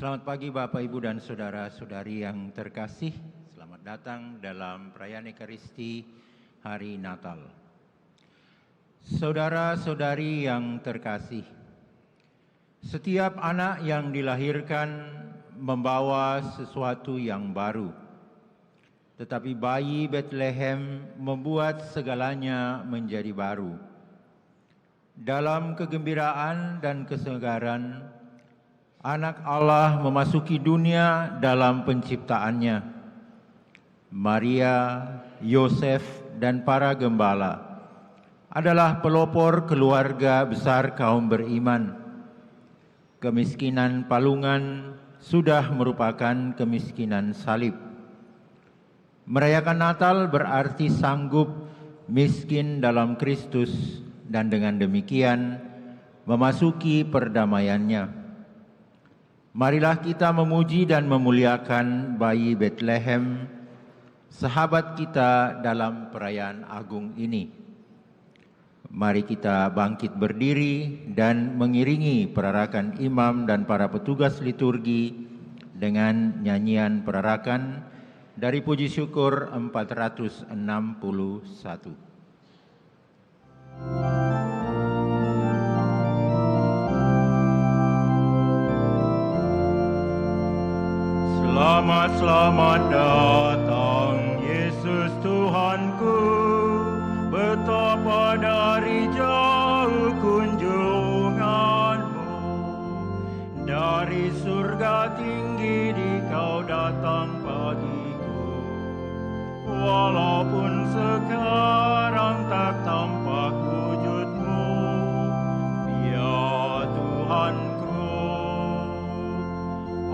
Selamat pagi Bapak, Ibu, dan Saudara-saudari yang terkasih. Selamat datang dalam perayaan Ekaristi Hari Natal. Saudara-saudari yang terkasih, setiap anak yang dilahirkan membawa sesuatu yang baru. Tetapi bayi Bethlehem membuat segalanya menjadi baru. Dalam kegembiraan dan kesegaran, Anak Allah memasuki dunia dalam penciptaannya. Maria, Yosef, dan para gembala adalah pelopor keluarga besar kaum beriman. Kemiskinan palungan sudah merupakan kemiskinan salib. Merayakan Natal berarti sanggup miskin dalam Kristus dan dengan demikian memasuki perdamaiannya. Marilah kita memuji dan memuliakan bayi Bethlehem, sahabat kita dalam perayaan agung ini. Mari kita bangkit berdiri dan mengiringi perarakan imam dan para petugas liturgi dengan nyanyian perarakan dari Puji Syukur 461. Selamat, selamat datang Yesus Tuhanku, betapa dari jauh kunjunganmu. Dari surga tinggi di kau datang bagiku, walaupun sekarang tak tampak wujudmu, ya Tuhanku.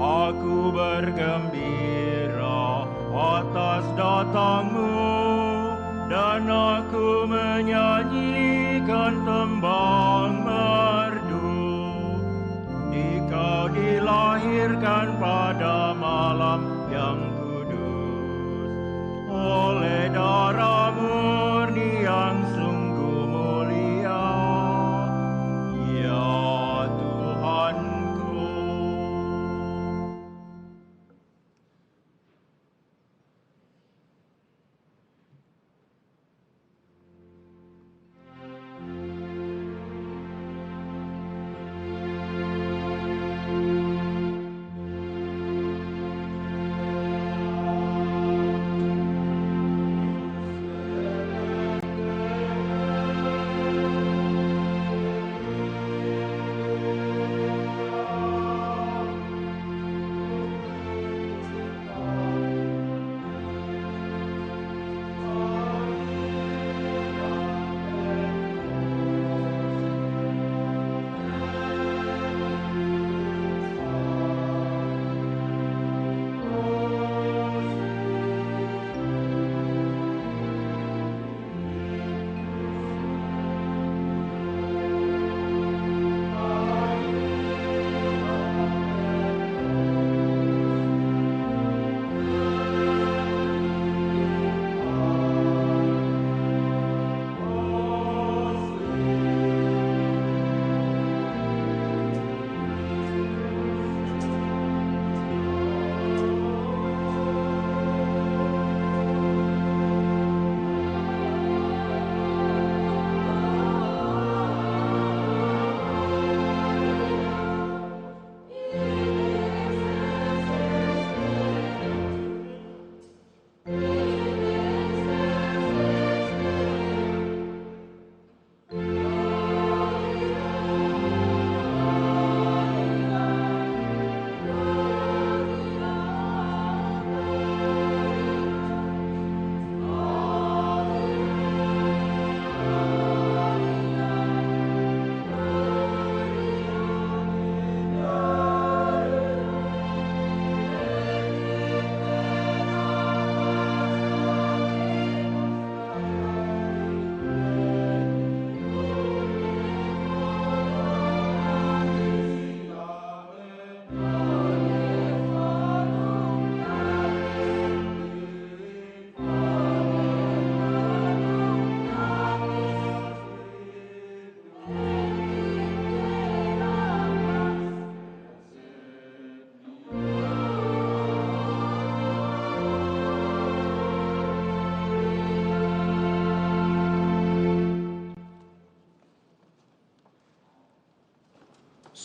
Aku bergembira atas datangmu, dan aku menyanyikan tembang merdu. Dikau dilahirkan pada malam yang kudus, oleh darah murni yang sungguh mulia, ya Tuhanku.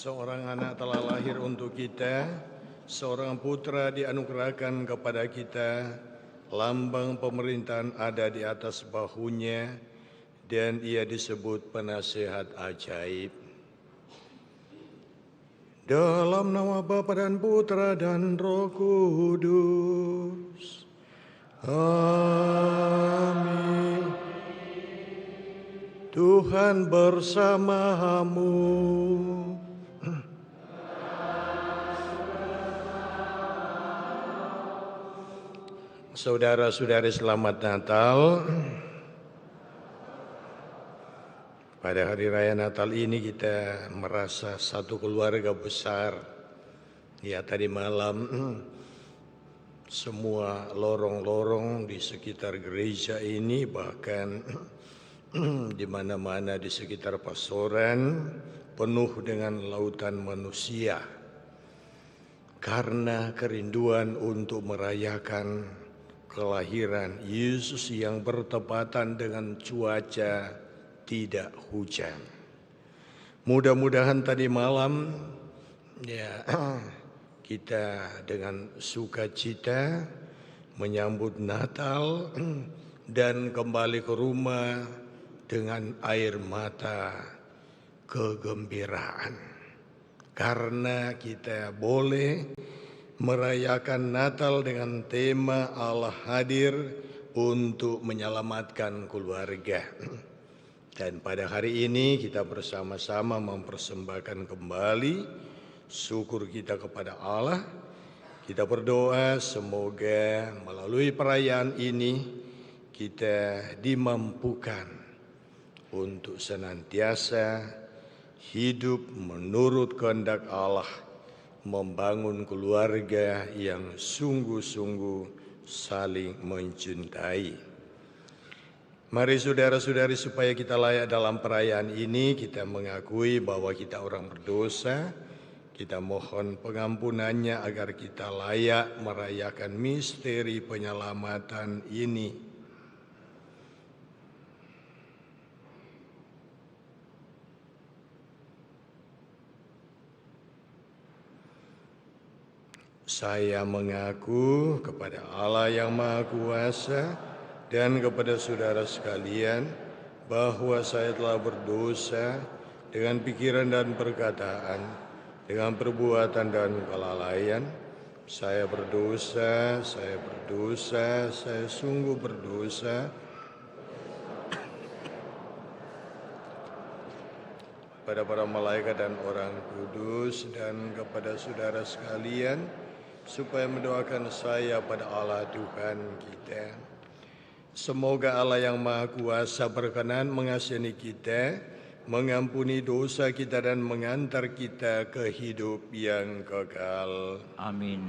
Seorang anak telah lahir untuk kita, seorang putra dianugerahkan kepada kita, lambang pemerintahan ada di atas bahunya, dan ia disebut penasihat ajaib. Dalam nama Bapa dan Putra dan Roh Kudus. Amin. Tuhan bersamamu. Saudara-saudari, selamat Natal. Pada hari raya Natal ini kita merasa satu keluarga besar. Ya, tadi malam semua lorong-lorong di sekitar gereja ini, bahkan di mana-mana di sekitar pastoran, penuh dengan lautan manusia. Karena kerinduan untuk merayakan kelahiran Yesus yang bertepatan dengan cuaca tidak hujan. Mudah-mudahan tadi malam ya kita dengan sukacita menyambut Natal dan kembali ke rumah dengan air mata kegembiraan. Karena kita boleh merayakan Natal dengan tema Allah hadir untuk menyelamatkan keluarga. Dan pada hari ini kita bersama-sama mempersembahkan kembali syukur kita kepada Allah. Kita berdoa semoga melalui perayaan ini kita dimampukan untuk senantiasa hidup menurut kehendak Allah, membangun keluarga yang sungguh-sungguh saling mencintai. Mari saudara-saudari, supaya kita layak dalam perayaan ini, kita mengakui bahwa kita orang berdosa. Kita mohon pengampunannya agar kita layak merayakan misteri penyelamatan ini. Saya mengaku kepada Allah yang Maha Kuasa dan kepada saudara sekalian bahwa saya telah berdosa dengan pikiran dan perkataan, dengan perbuatan dan kelalaian. Saya berdosa, saya sungguh berdosa. Pada para malaikat dan orang kudus dan kepada saudara sekalian, supaya mendoakan saya pada Allah Tuhan kita. Semoga Allah yang Maha Kuasa berkenan mengasihani kita, mengampuni dosa kita dan mengantar kita ke hidup yang kekal. Amin.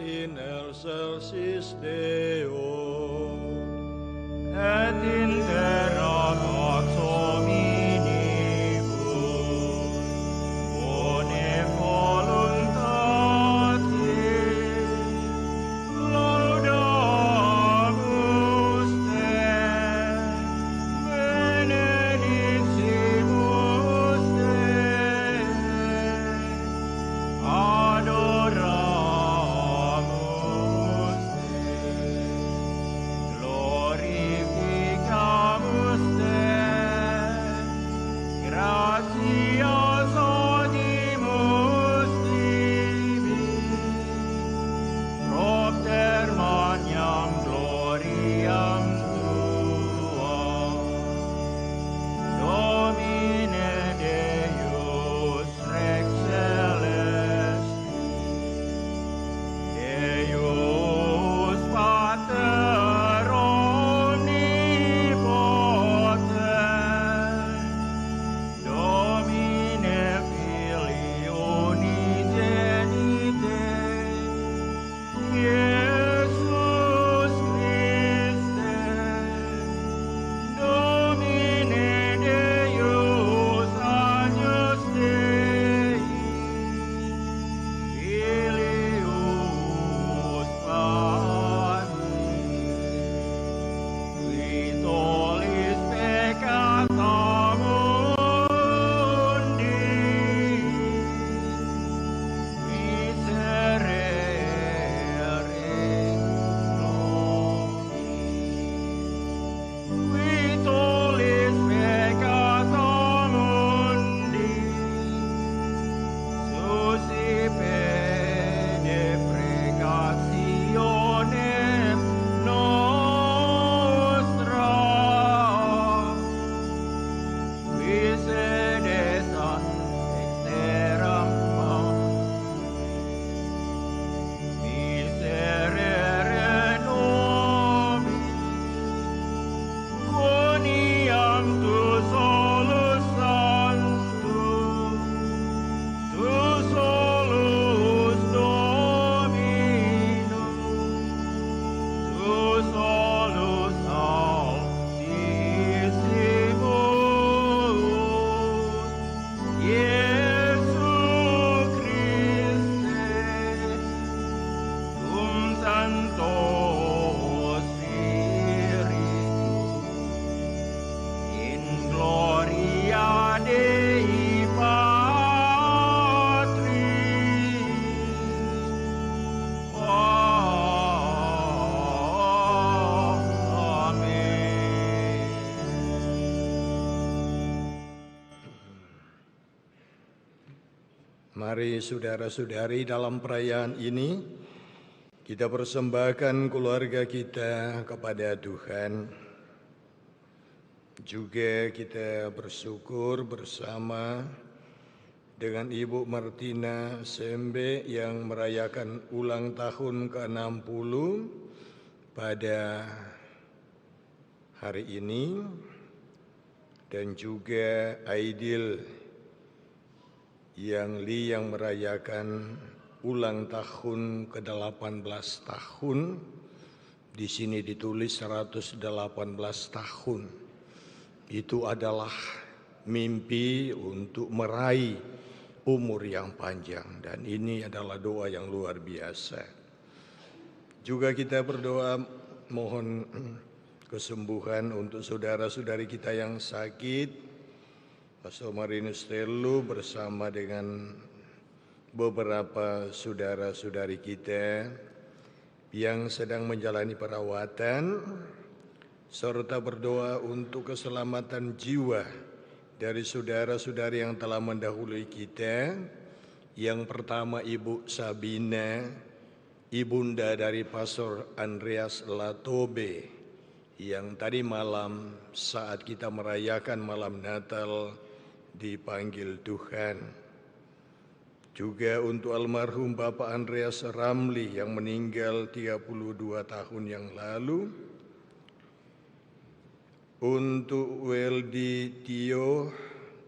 in excelsis Deo. Et in terra pax hominibus, bone voluntatis, laudamus te, benedictimus te, adoramus te, glorificamus te, gratias audimus tibi, propter magnam gloriam tuam, Domine Deus Rex Celestis, Deus Pater omnipotent, Domine Filii unigenite, Iesus Christe, Domine Deus agnus Dei, Filius Patris, qui tollis peccata mundi, miserere nobis. Qui tollis peccata mundi, suscipe deprecationem nostra, qui sedes ad exteram miserere nobis, quoniam tu solus sanctus, tu solus Dominus, tu solus Altissimus, Iesu Christe, cum Sancto Spiritus, in gloria Dei Patris. Amen. Mari saudara-saudari, dalam perayaan ini kita persembahkan keluarga kita kepada Tuhan. Juga kita bersyukur bersama dengan Ibu Martina Sembe yang merayakan ulang tahun ke-60 pada hari ini, dan juga Aidil yang merayakan ulang tahun ke-18 tahun. Di sini ditulis 118 tahun. Itu adalah mimpi untuk meraih umur yang panjang, dan ini adalah doa yang luar biasa. Juga kita berdoa mohon kesembuhan untuk saudara-saudari kita yang sakit. Pastor Marinus Telu bersama dengan beberapa saudara-saudari kita yang sedang menjalani perawatan, serta berdoa untuk keselamatan jiwa dari saudara-saudari yang telah mendahului kita. Yang pertama Ibu Sabina, ibunda dari Pastor Andreas Latobe, yang tadi malam saat kita merayakan malam Natal dipanggil Tuhan. Juga untuk almarhum Bapak Andreas Ramli yang meninggal 32 tahun yang lalu. Untuk Weldi Tio,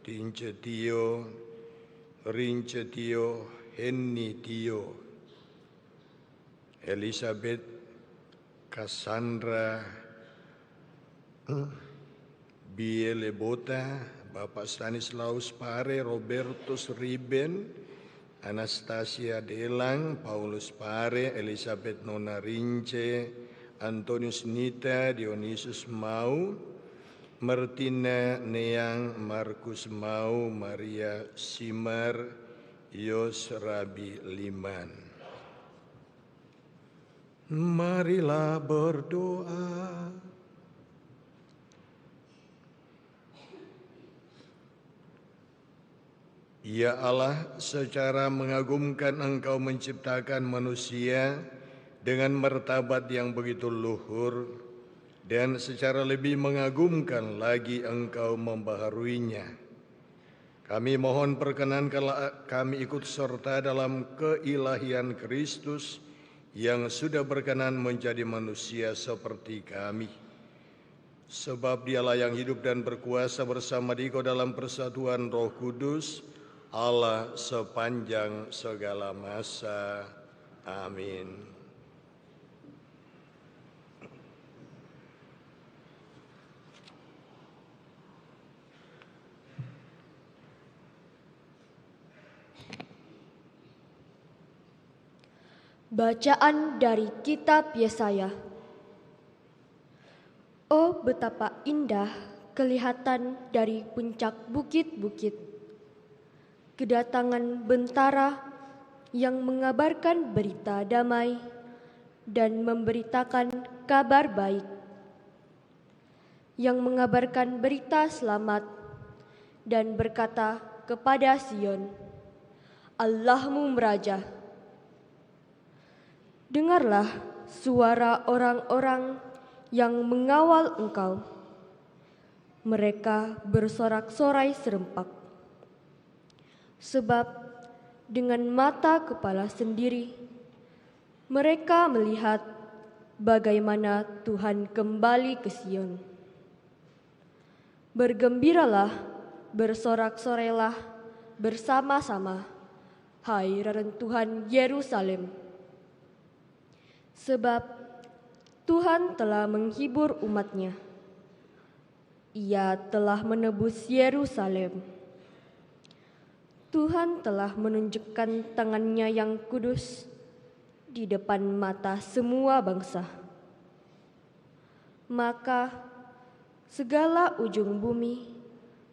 Tince Tio, Rince Tio, Henny Tio, Elizabeth Cassandra Bielebota, Bapak Stanislaus Pare, Robertus Riben, Anastasia Delang, Paulus Pare, Elizabeth Nona Rince, Antonius Nita, Dionysius Mau, Martina Neang, Markus Mau, Maria Simar, Yos Rabi Liman. Marilah berdoa. Ya Allah, secara mengagumkan Engkau menciptakan manusia dengan martabat yang begitu luhur, dan secara lebih mengagumkan lagi Engkau membaharuinya. Kami mohon perkenankanlah kami ikut serta dalam keilahian Kristus yang sudah berkenan menjadi manusia seperti kami. Sebab Dialah yang hidup dan berkuasa bersama Dikau dalam persatuan Roh Kudus, Allah sepanjang segala masa. Amin. Bacaan dari Kitab Yesaya. Oh, betapa indah kelihatan dari puncak bukit-bukit kedatangan bentara yang mengabarkan berita damai dan memberitakan kabar baik, yang mengabarkan berita selamat dan berkata kepada Sion, Allahmu meraja. Dengarlah suara orang-orang yang mengawal Engkau. Mereka bersorak-sorai serempak. Sebab dengan mata kepala sendiri, mereka melihat bagaimana Tuhan kembali ke Sion. Bergembiralah, bersorak-sorailah bersama-sama, hai reruntuhan Yerusalem. Sebab Tuhan telah menghibur umat-Nya. Ia telah menebus Yerusalem. Tuhan telah menunjukkan tangan-Nya yang kudus di depan mata semua bangsa. Maka segala ujung bumi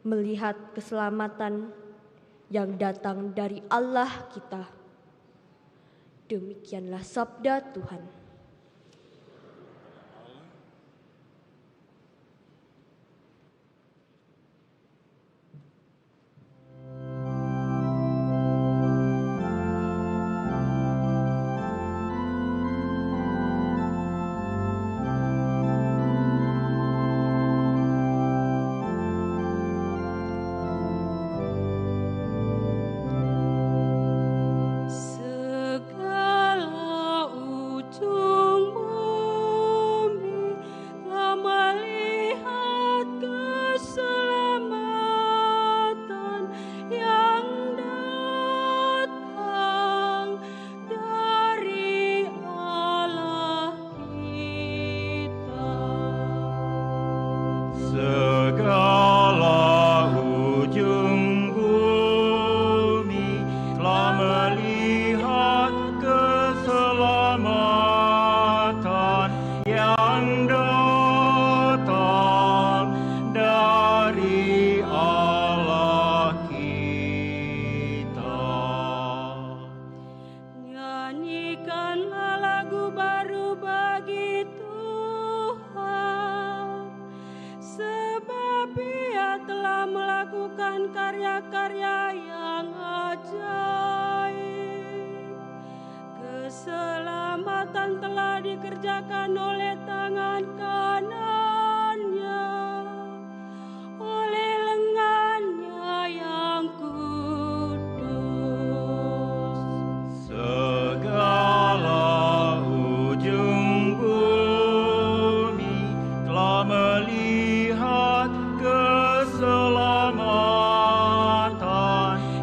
melihat keselamatan yang datang dari Allah kita. Demikianlah sabda Tuhan.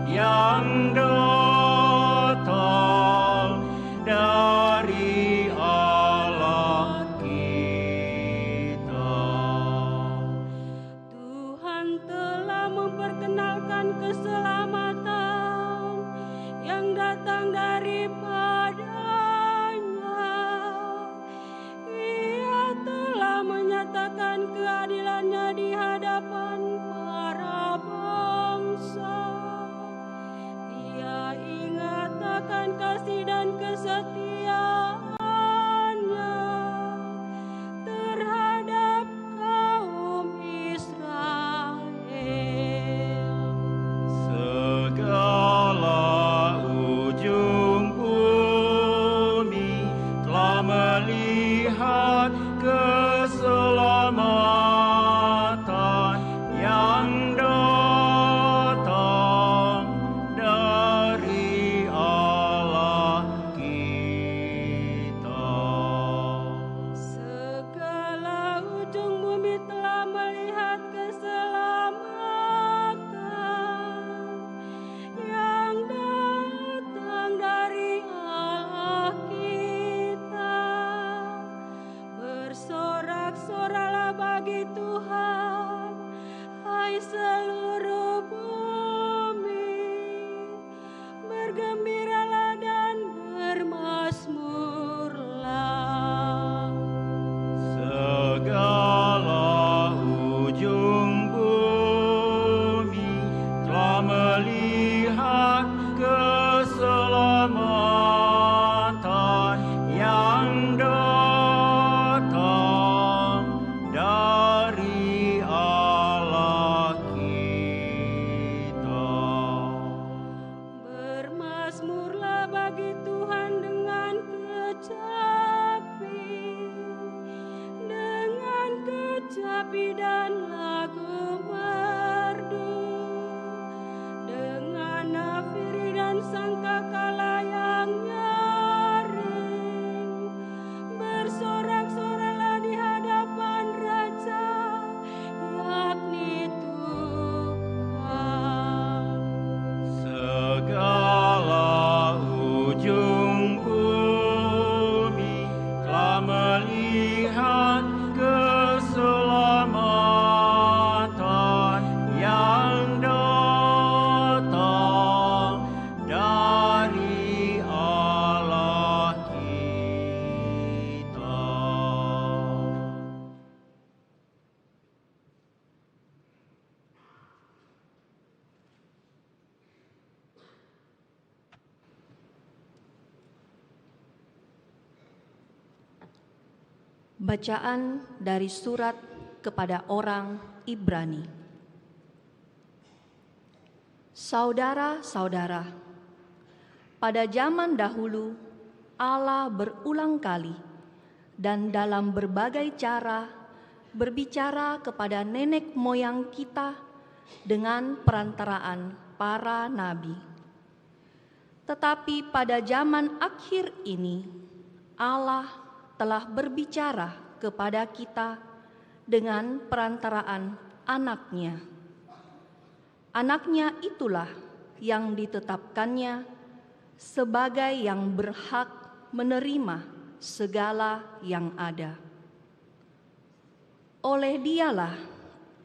Yang datang dari datang daripadanya. Ia telah menyatakan keadilannya di hadapan para bangsa. Ia ingat akan kasih dan kesetiaannya terhadap kaum Israel. Segala ujung bumi telah melihat keselamatan yang datang dari Allah kita. Segala ujung bumi telah melihat keselamatan yang datang dari Allah kita. Bersorak-soraklah bagi Tuhan, hai seluruh bumi. Bergembiralah dan bermazmurlah. Segala ujung bumi telah melihat keselamatan yang datang dari Allah kita. Bermazmurlah bagi Tuhan dengan kecapi dan lagu merdu, dengan nafiri dan sangkakala yang nyaring. Bersorak-soraklah di hadapan Raja, yakni Tuhan. Segala ujung bumi telah melihat keselamatan yang datang dari Allah kita. Bacaan dari surat kepada orang Ibrani. Saudara-saudara, pada zaman dahulu Allah berulang kali dan dalam berbagai cara berbicara kepada nenek moyang kita dengan perantaraan para nabi. Tetapi pada zaman akhir ini Allah telah berbicara kepada kita dengan perantaraan Anaknya. Anaknya itulah yang ditetapkannya sebagai yang berhak menerima segala yang ada. Oleh Dialah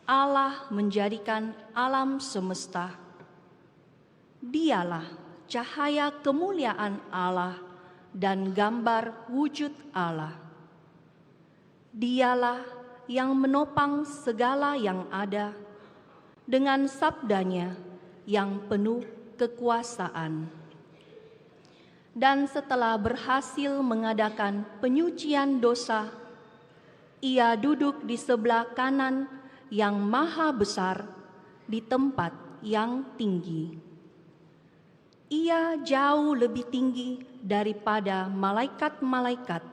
Allah menjadikan alam semesta. Dialah cahaya kemuliaan Allah dan gambar wujud Allah. Dialah yang menopang segala yang ada dengan sabdanya yang penuh kekuasaan. Dan setelah berhasil mengadakan penyucian dosa, Ia duduk di sebelah kanan yang maha besar di tempat yang tinggi. Ia jauh lebih tinggi daripada malaikat-malaikat,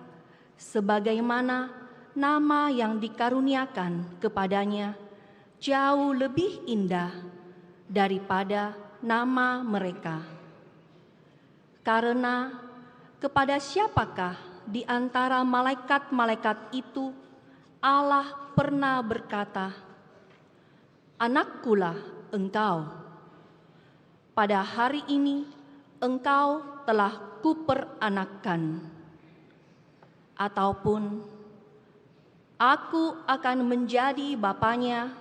sebagaimana nama yang dikaruniakan kepadanya jauh lebih indah daripada nama mereka. Karena kepada siapakah di antara malaikat-malaikat itu Allah pernah berkata, "Anakkulah engkau. Pada hari ini engkau telah kuperanakkan." Ataupun, "Aku akan menjadi bapanya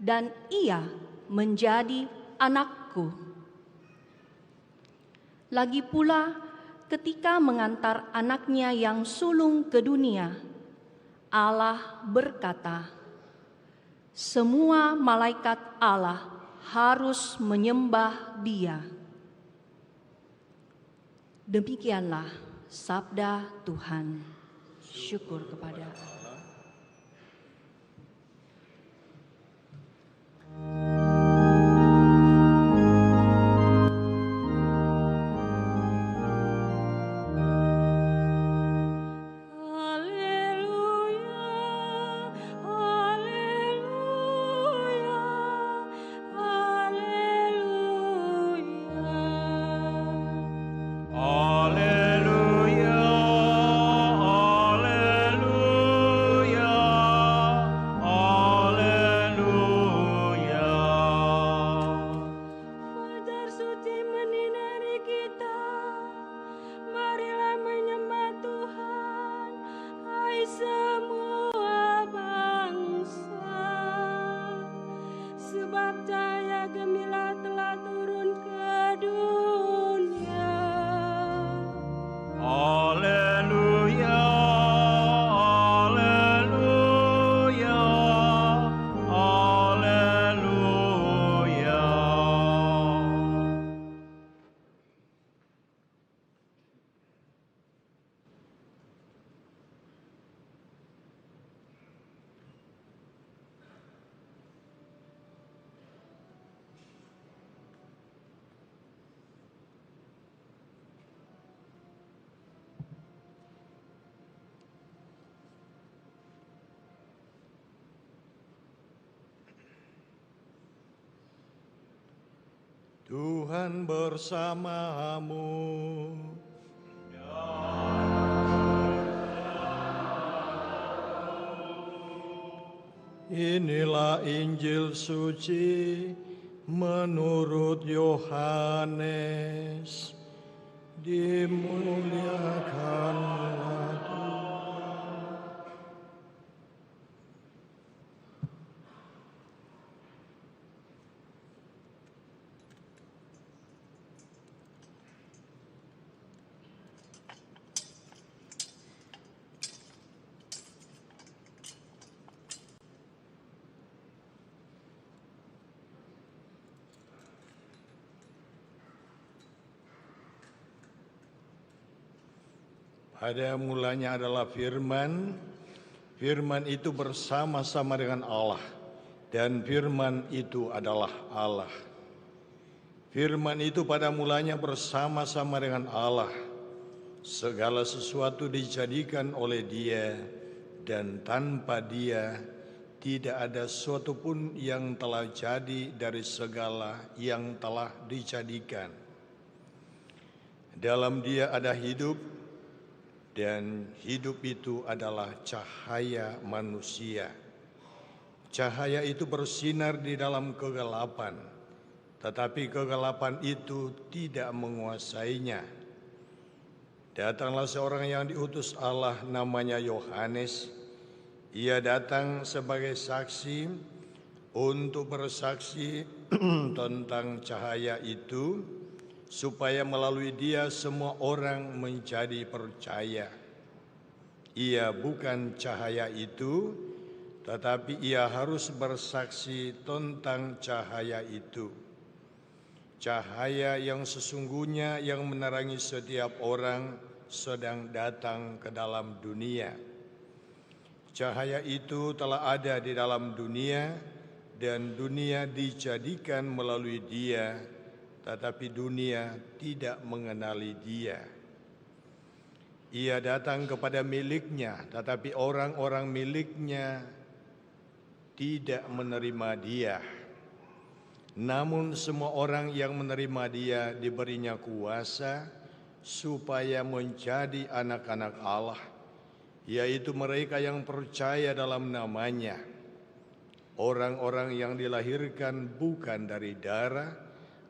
dan ia menjadi anakku." Lagi pula, ketika mengantar anaknya yang sulung ke dunia, Allah berkata, semua malaikat Allah harus menyembah Dia. Demikianlah sabda Tuhan. Syukur kepada Allah. Tuhan bersamamu. Inilah Injil suci menurut Yohanes. Dimuliakanlah Tuhan. Pada mulanya adalah firman, firman itu bersama-sama dengan Allah, dan firman itu adalah Allah. Firman itu pada mulanya bersama-sama dengan Allah. Segala sesuatu dijadikan oleh Dia, dan tanpa Dia tidak ada sesuatu pun yang telah jadi dari segala yang telah dijadikan. Dalam Dia ada hidup, dan hidup itu adalah cahaya manusia. Cahaya itu bersinar di dalam kegelapan, tetapi kegelapan itu tidak menguasainya. Datanglah seorang yang diutus Allah, namanya Yohanes. Ia datang sebagai saksi untuk bersaksi tentang cahaya itu, supaya melalui Dia semua orang menjadi percaya. Ia bukan cahaya itu, tetapi Ia harus bersaksi tentang cahaya itu. Cahaya yang sesungguhnya yang menerangi setiap orang sedang datang ke dalam dunia. Cahaya itu telah ada di dalam dunia, dan dunia dijadikan melalui Dia, tetapi dunia tidak mengenali Dia. Ia datang kepada miliknya, tetapi orang-orang miliknya tidak menerima Dia. Namun semua orang yang menerima Dia diberinya kuasa supaya menjadi anak-anak Allah, yaitu mereka yang percaya dalam nama-Nya. Orang-orang yang dilahirkan bukan dari darah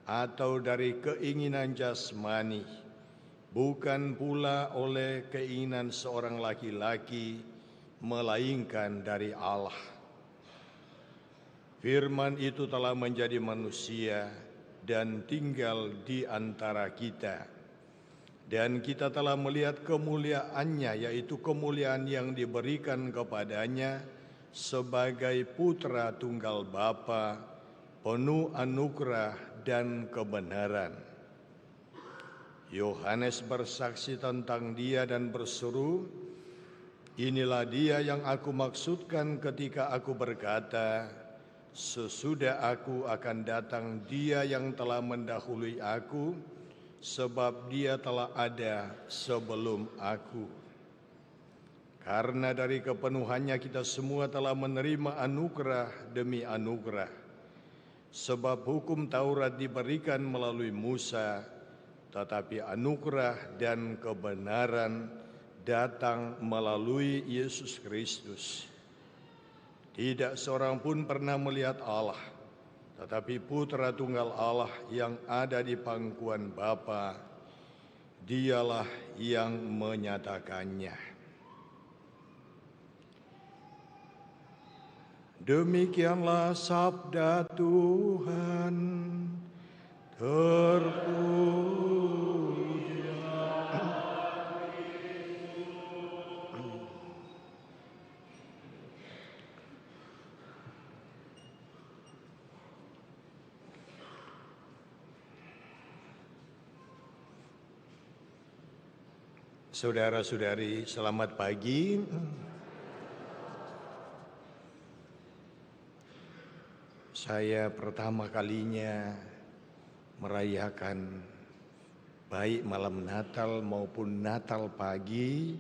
atau dari keinginan jasmani, bukan pula oleh keinginan seorang laki-laki, melainkan dari Allah. Firman itu telah menjadi manusia dan tinggal di antara kita. Dan kita telah melihat kemuliaannya, yaitu kemuliaan yang diberikan kepadanya sebagai putra tunggal Bapa, penuh anugerah dan kebenaran. Yohanes bersaksi tentang dia dan berseru, "Inilah dia yang aku maksudkan ketika aku berkata, sesudah aku akan datang dia yang telah mendahului aku, sebab dia telah ada sebelum aku." Karena dari kepenuhannya kita semua telah menerima anugerah demi anugerah. Sebab hukum Taurat diberikan melalui Musa, tetapi anugerah dan kebenaran datang melalui Yesus Kristus. Tidak seorang pun pernah melihat Allah, tetapi Putra Tunggal Allah yang ada di pangkuan Bapa, dialah yang menyatakannya. Demikianlah sabda Tuhan. Terpujilah. Saudara-saudari, selamat pagi. Saya pertama kalinya merayakan baik malam Natal maupun Natal pagi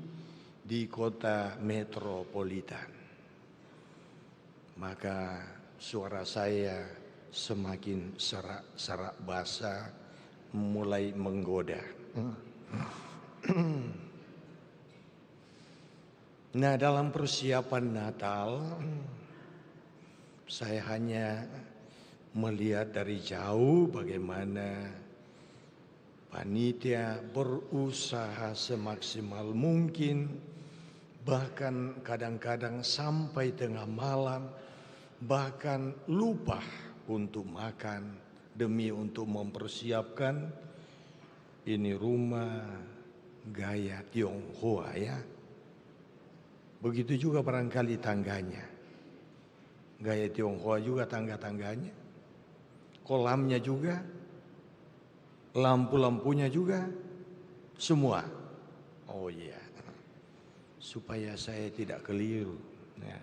di kota metropolitan. Maka suara saya semakin serak-serak basah, mulai menggoda. Nah, dalam persiapan Natal, saya hanya melihat dari jauh bagaimana panitia berusaha semaksimal mungkin, bahkan kadang-kadang sampai tengah malam, bahkan lupa untuk makan demi untuk mempersiapkan ini rumah gaya Tionghoa ya. Begitu juga barangkali tangganya. Gaya Tionghoa juga tangga-tangganya. Kolamnya juga, lampu-lampunya juga, semua. Oh iya, supaya saya tidak keliru. Ya.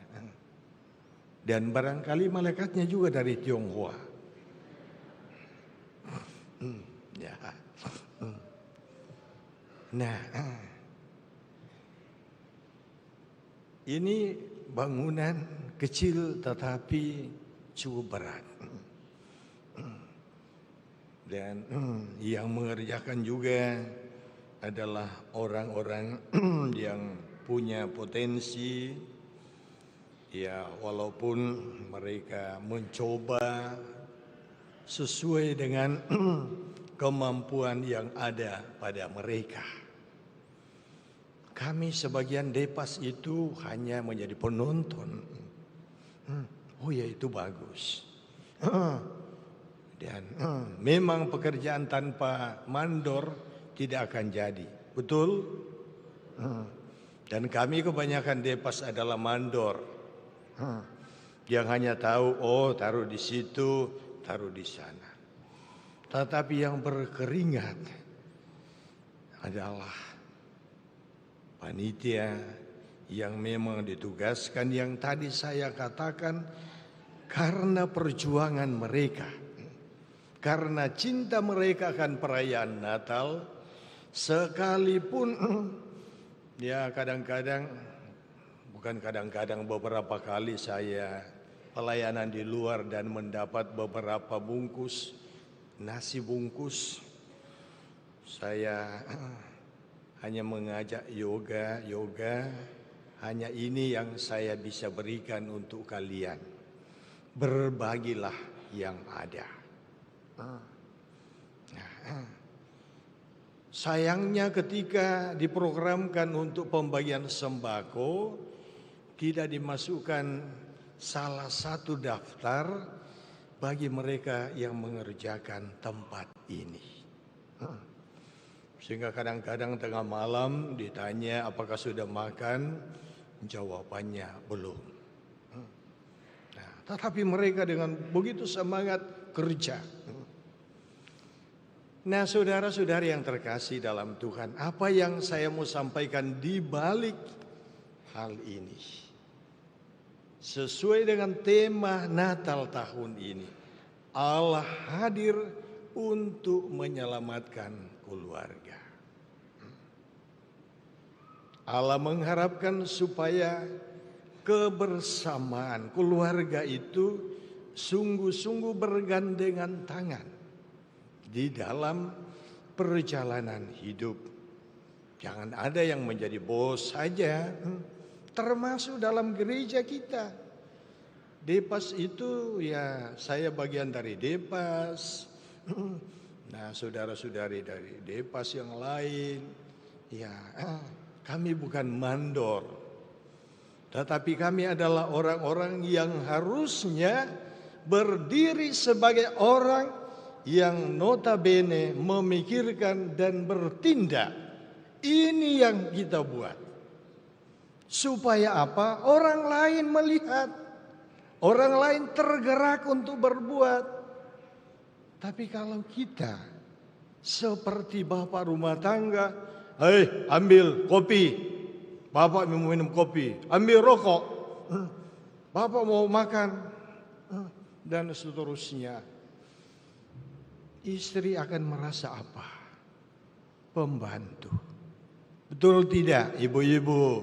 Dan barangkali malaikatnya juga dari Tionghoa. Ya. Nah, ini bangunan kecil tetapi cukup berat. Dan yang mengerjakan juga adalah orang-orang yang punya potensi. Ya, walaupun mereka mencoba sesuai dengan kemampuan yang ada pada mereka. Kami sebagian Depas itu hanya menjadi penonton. Oh ya, itu bagus. Dan memang pekerjaan tanpa mandor tidak akan jadi. Betul? Dan kami kebanyakan Depas adalah mandor. Yang hanya tahu, oh taruh di situ, taruh di sana. Tetapi yang berkeringat adalah panitia yang memang ditugaskan, yang tadi saya katakan karena perjuangan mereka, karena cinta mereka akan perayaan Natal, sekalipun ya kadang-kadang, bukan kadang-kadang, beberapa kali saya pelayanan di luar dan mendapat beberapa bungkus nasi bungkus, saya hanya mengajak yoga, hanya ini yang saya bisa berikan untuk kalian. Berbagilah yang ada. Sayangnya ketika diprogramkan untuk pembagian sembako, tidak dimasukkan salah satu daftar bagi mereka yang mengerjakan tempat ini. Sehingga kadang-kadang tengah malam ditanya apakah sudah makan, jawabannya belum. Nah, tetapi mereka dengan begitu semangat kerja. Nah, saudara-saudari yang terkasih dalam Tuhan, apa yang saya mau sampaikan di balik hal ini? Sesuai dengan tema Natal tahun ini, Allah hadir untuk menyelamatkan keluarga. Allah mengharapkan supaya kebersamaan keluarga itu sungguh-sungguh bergandengan tangan di dalam perjalanan hidup. Jangan ada yang menjadi bos saja, termasuk dalam gereja kita. Depas itu ya saya bagian dari Depas. Nah, saudara-saudari dari Depas yang lain, ya kami bukan mandor. Tetapi kami adalah orang-orang yang harusnya berdiri sebagai orang yang notabene memikirkan dan bertindak. Ini yang kita buat. Supaya apa? Orang lain melihat. Orang lain tergerak untuk berbuat. Tapi kalau kita seperti bapak rumah tangga, hei ambil kopi, bapak mau minum kopi, ambil rokok, bapak mau makan, dan seterusnya. Istri akan merasa apa? Pembantu. Betul tidak ibu-ibu?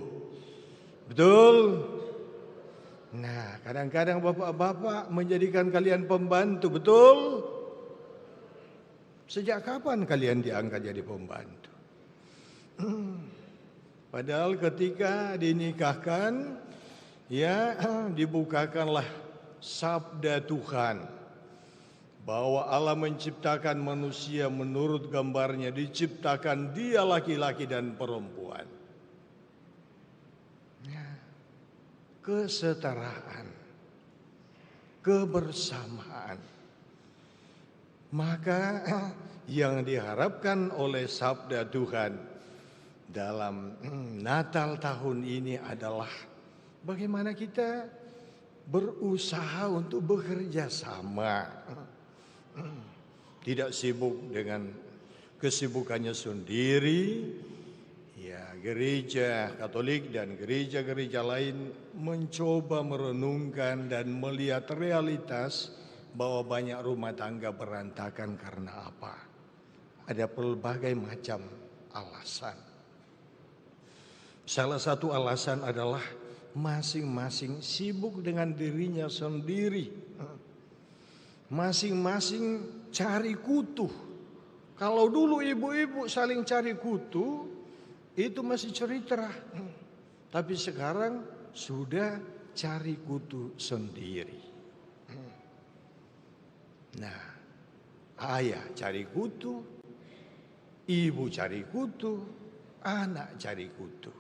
Betul? Nah, kadang-kadang bapak-bapak menjadikan kalian pembantu, betul? Sejak kapan kalian diangkat jadi pembantu? Padahal ketika dinikahkan, ya dibukakanlah sabda Tuhan. Bahwa Allah menciptakan manusia menurut gambarnya, diciptakan dia laki-laki dan perempuan. Ya, kesetaraan, kebersamaan. Maka yang diharapkan oleh sabda Tuhan dalam Natal tahun ini adalah bagaimana kita berusaha untuk bekerja sama. Tidak sibuk dengan kesibukannya sendiri. Ya, gereja Katolik dan gereja-gereja lain mencoba merenungkan dan melihat realitas bahwa banyak rumah tangga berantakan karena apa? Ada berbagai macam alasan. Salah satu alasan adalah masing-masing sibuk dengan dirinya sendiri. Masing-masing cari kutu. Kalau dulu ibu-ibu saling cari kutu, itu masih cerita. Tapi sekarang sudah cari kutu sendiri. Nah, ayah cari kutu, ibu cari kutu, anak cari kutu.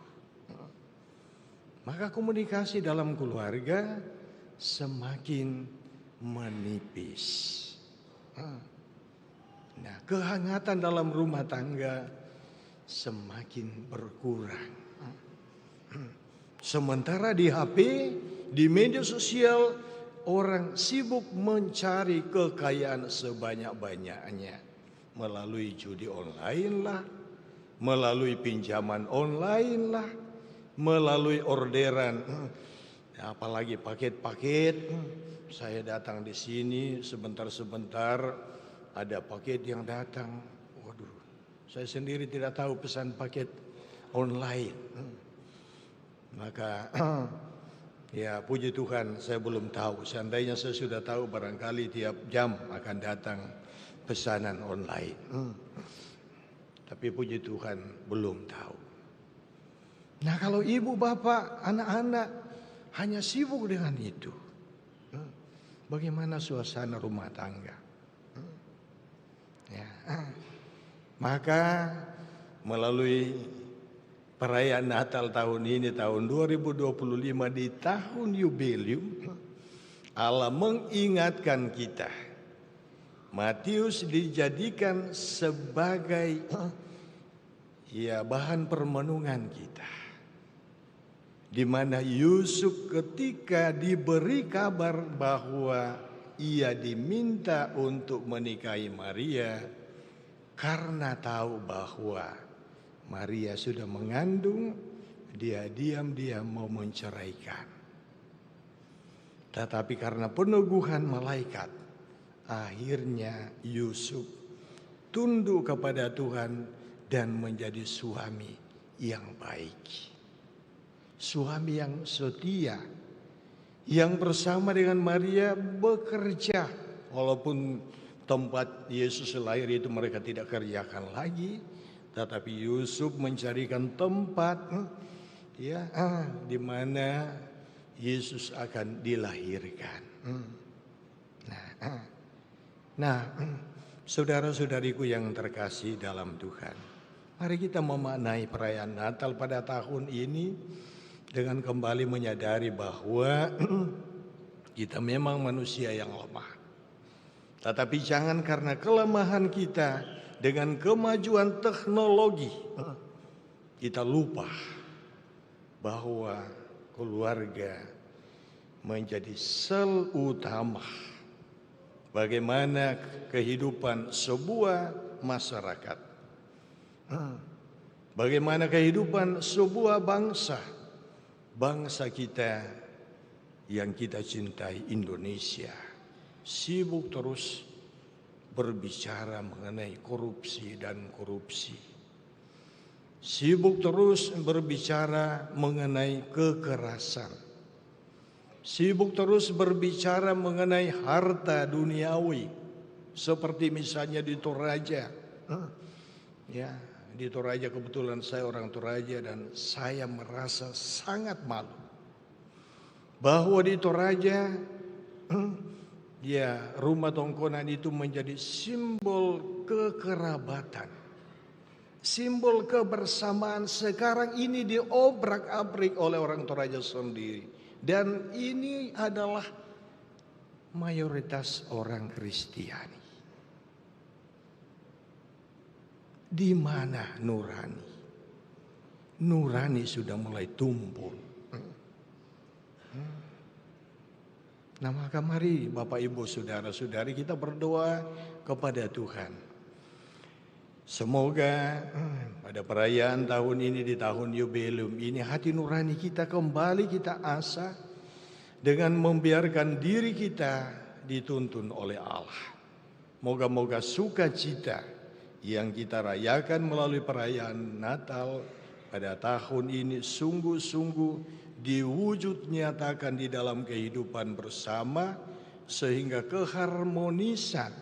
Maka komunikasi dalam keluarga semakin menipis. Nah, kehangatan dalam rumah tangga semakin berkurang. Sementara di HP, di media sosial, orang sibuk mencari kekayaan sebanyak-banyaknya. Melalui judi online lah, melalui pinjaman online lah, melalui orderan. Apalagi paket-paket. Saya datang di sini sebentar-sebentar ada paket yang datang. Waduh, saya sendiri tidak tahu pesan paket online. Maka ya puji Tuhan saya belum tahu. Seandainya saya sudah tahu barangkali tiap jam akan datang pesanan online. Tapi puji Tuhan belum tahu. Nah, kalau ibu, bapak, anak-anak hanya sibuk dengan itu, bagaimana suasana rumah tangga? Ya. Maka melalui perayaan Natal tahun ini, tahun 2025, di tahun jubileum, Allah mengingatkan kita. Matius dijadikan sebagai ya bahan permenungan kita. Di mana Yusuf ketika diberi kabar bahwa ia diminta untuk menikahi Maria, karena tahu bahwa Maria sudah mengandung, dia diam-diam mau menceraikan. Tetapi karena peneguhan malaikat, akhirnya Yusuf tunduk kepada Tuhan dan menjadi suami yang baik. Suami yang setia, yang bersama dengan Maria bekerja. Walaupun tempat Yesus lahir itu mereka tidak kerjakan lagi, tetapi Yusuf mencarikan tempat di mana Yesus akan dilahirkan. Nah, saudara-saudariku yang terkasih dalam Tuhan, mari kita memaknai perayaan Natal pada tahun ini dengan kembali menyadari bahwa kita memang manusia yang lemah. Tetapi jangan karena kelemahan kita dengan kemajuan teknologi, kita lupa bahwa keluarga menjadi sel utama bagaimana kehidupan sebuah masyarakat, bagaimana kehidupan sebuah bangsa kita yang kita cintai, Indonesia, sibuk terus berbicara mengenai korupsi dan korupsi. Sibuk terus berbicara mengenai kekerasan. Sibuk terus berbicara mengenai harta duniawi. Seperti misalnya di Toraja. Di Toraja kebetulan saya orang Toraja dan saya merasa sangat malu. Bahwa di Toraja rumah tongkonan itu menjadi simbol kekerabatan, simbol kebersamaan. Sekarang ini diobrak-abrik oleh orang Toraja sendiri, dan ini adalah mayoritas orang Kristiani. Di mana nurani? Nurani sudah mulai tumpul. Nah, maka mari Bapak Ibu saudara-saudari kita berdoa kepada Tuhan. Semoga pada perayaan tahun ini, di tahun jubileum ini, hati nurani kita kembali kita asah dengan membiarkan diri kita dituntun oleh Allah. Moga-moga sukacita yang kita rayakan melalui perayaan Natal pada tahun ini sungguh-sungguh diwujud nyatakan di dalam kehidupan bersama, sehingga keharmonisan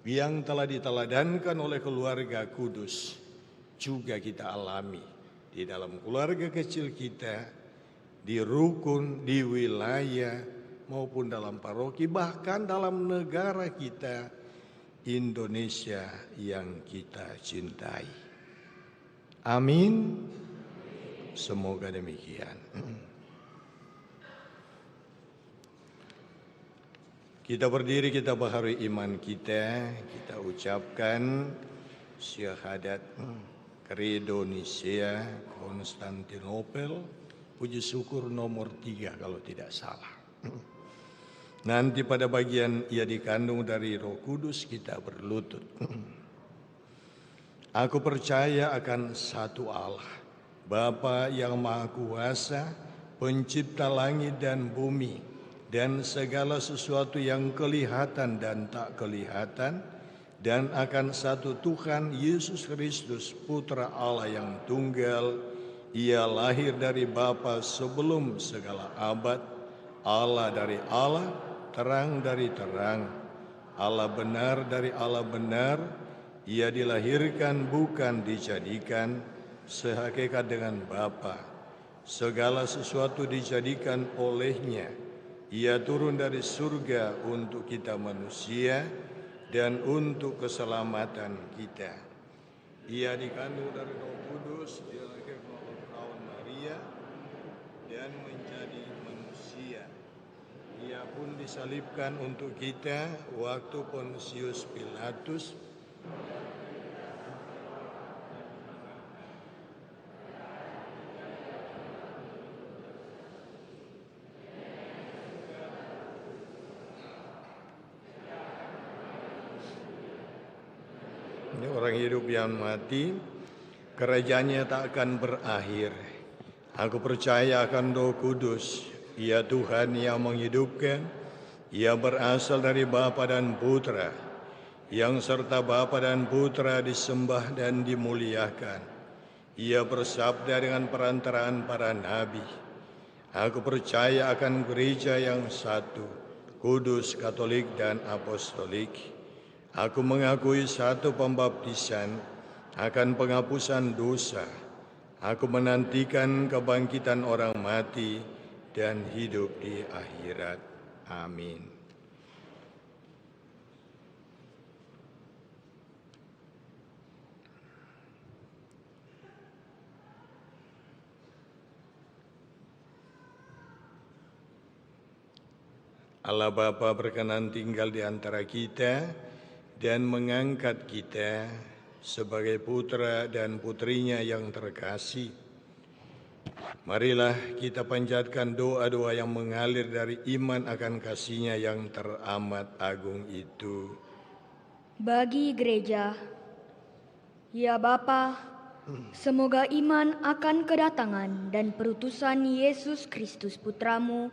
yang telah diteladankan oleh keluarga kudus juga kita alami di dalam keluarga kecil kita, di rukun, di wilayah maupun dalam paroki, bahkan dalam negara kita Indonesia yang kita cintai. Amin. Semoga demikian. Kita berdiri, kita baharui iman kita, kita ucapkan syahadat Credo Nicea Konstantinopel, puji syukur nomor 3 kalau tidak salah. Nanti pada bagian ia dikandung dari Roh Kudus kita berlutut. Aku percaya akan satu Allah, Bapa yang Maha Kuasa, pencipta langit dan bumi, dan segala sesuatu yang kelihatan dan tak kelihatan, dan akan satu Tuhan Yesus Kristus, Putra Allah yang tunggal. Ia lahir dari Bapa sebelum segala abad, Allah dari Allah, terang dari terang, Allah benar dari Allah benar. Ia dilahirkan bukan dijadikan, sehakikat dengan Bapa. Segala sesuatu dijadikan olehnya. Ia turun dari surga untuk kita manusia dan untuk keselamatan kita. Ia dikandung dari Roh Kudus, dilahirkan oleh perawan Maria dan menjadi manusia. Ia pun disalibkan untuk kita waktu Pontius Pilatus orang hidup yang mati, kerajaannya tak akan berakhir. Aku percaya akan Roh Kudus, Ia Tuhan yang menghidupkan, Ia berasal dari Bapa dan Putra, yang serta Bapa dan Putra disembah dan dimuliakan. Ia bersabda dengan perantaraan para nabi. Aku percaya akan gereja yang satu, kudus, katolik, dan apostolik. Aku mengakui satu pembaptisan akan penghapusan dosa. Aku menantikan kebangkitan orang mati dan hidup di akhirat. Amin. Allah Bapa berkenan tinggal di antara kita dan mengangkat kita sebagai putra dan putrinya yang terkasih. Marilah kita panjatkan doa-doa yang mengalir dari iman akan kasih-Nya yang teramat agung itu. Bagi gereja, ya Bapa, semoga iman akan kedatangan dan perutusan Yesus Kristus Putramu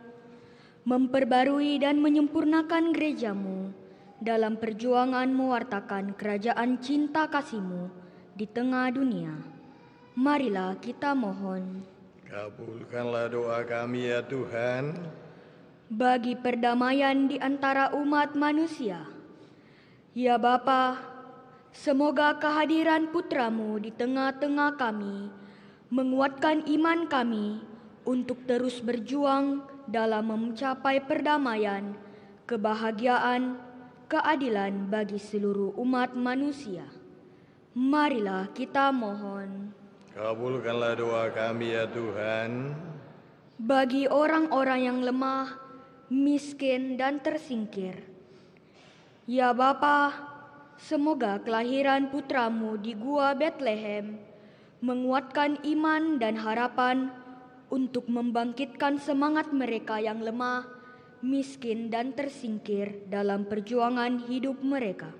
memperbarui dan menyempurnakan gerejamu dalam perjuangan mewartakan kerajaan cinta kasih-Mu di tengah dunia. Marilah kita mohon. Kabulkanlah doa kami ya Tuhan. Bagi perdamaian di antara umat manusia, ya Bapa, semoga kehadiran Putra-Mu di tengah-tengah kami menguatkan iman kami untuk terus berjuang dalam mencapai perdamaian, kebahagiaan, keadilan bagi seluruh umat manusia. Marilah kita mohon. Kabulkanlah doa kami ya Tuhan. Bagi orang-orang yang lemah, miskin, dan tersingkir, ya Bapa, semoga kelahiran Putra-Mu di Gua Betlehem menguatkan iman dan harapan untuk membangkitkan semangat mereka yang lemah, miskin, dan tersingkir dalam perjuangan hidup mereka.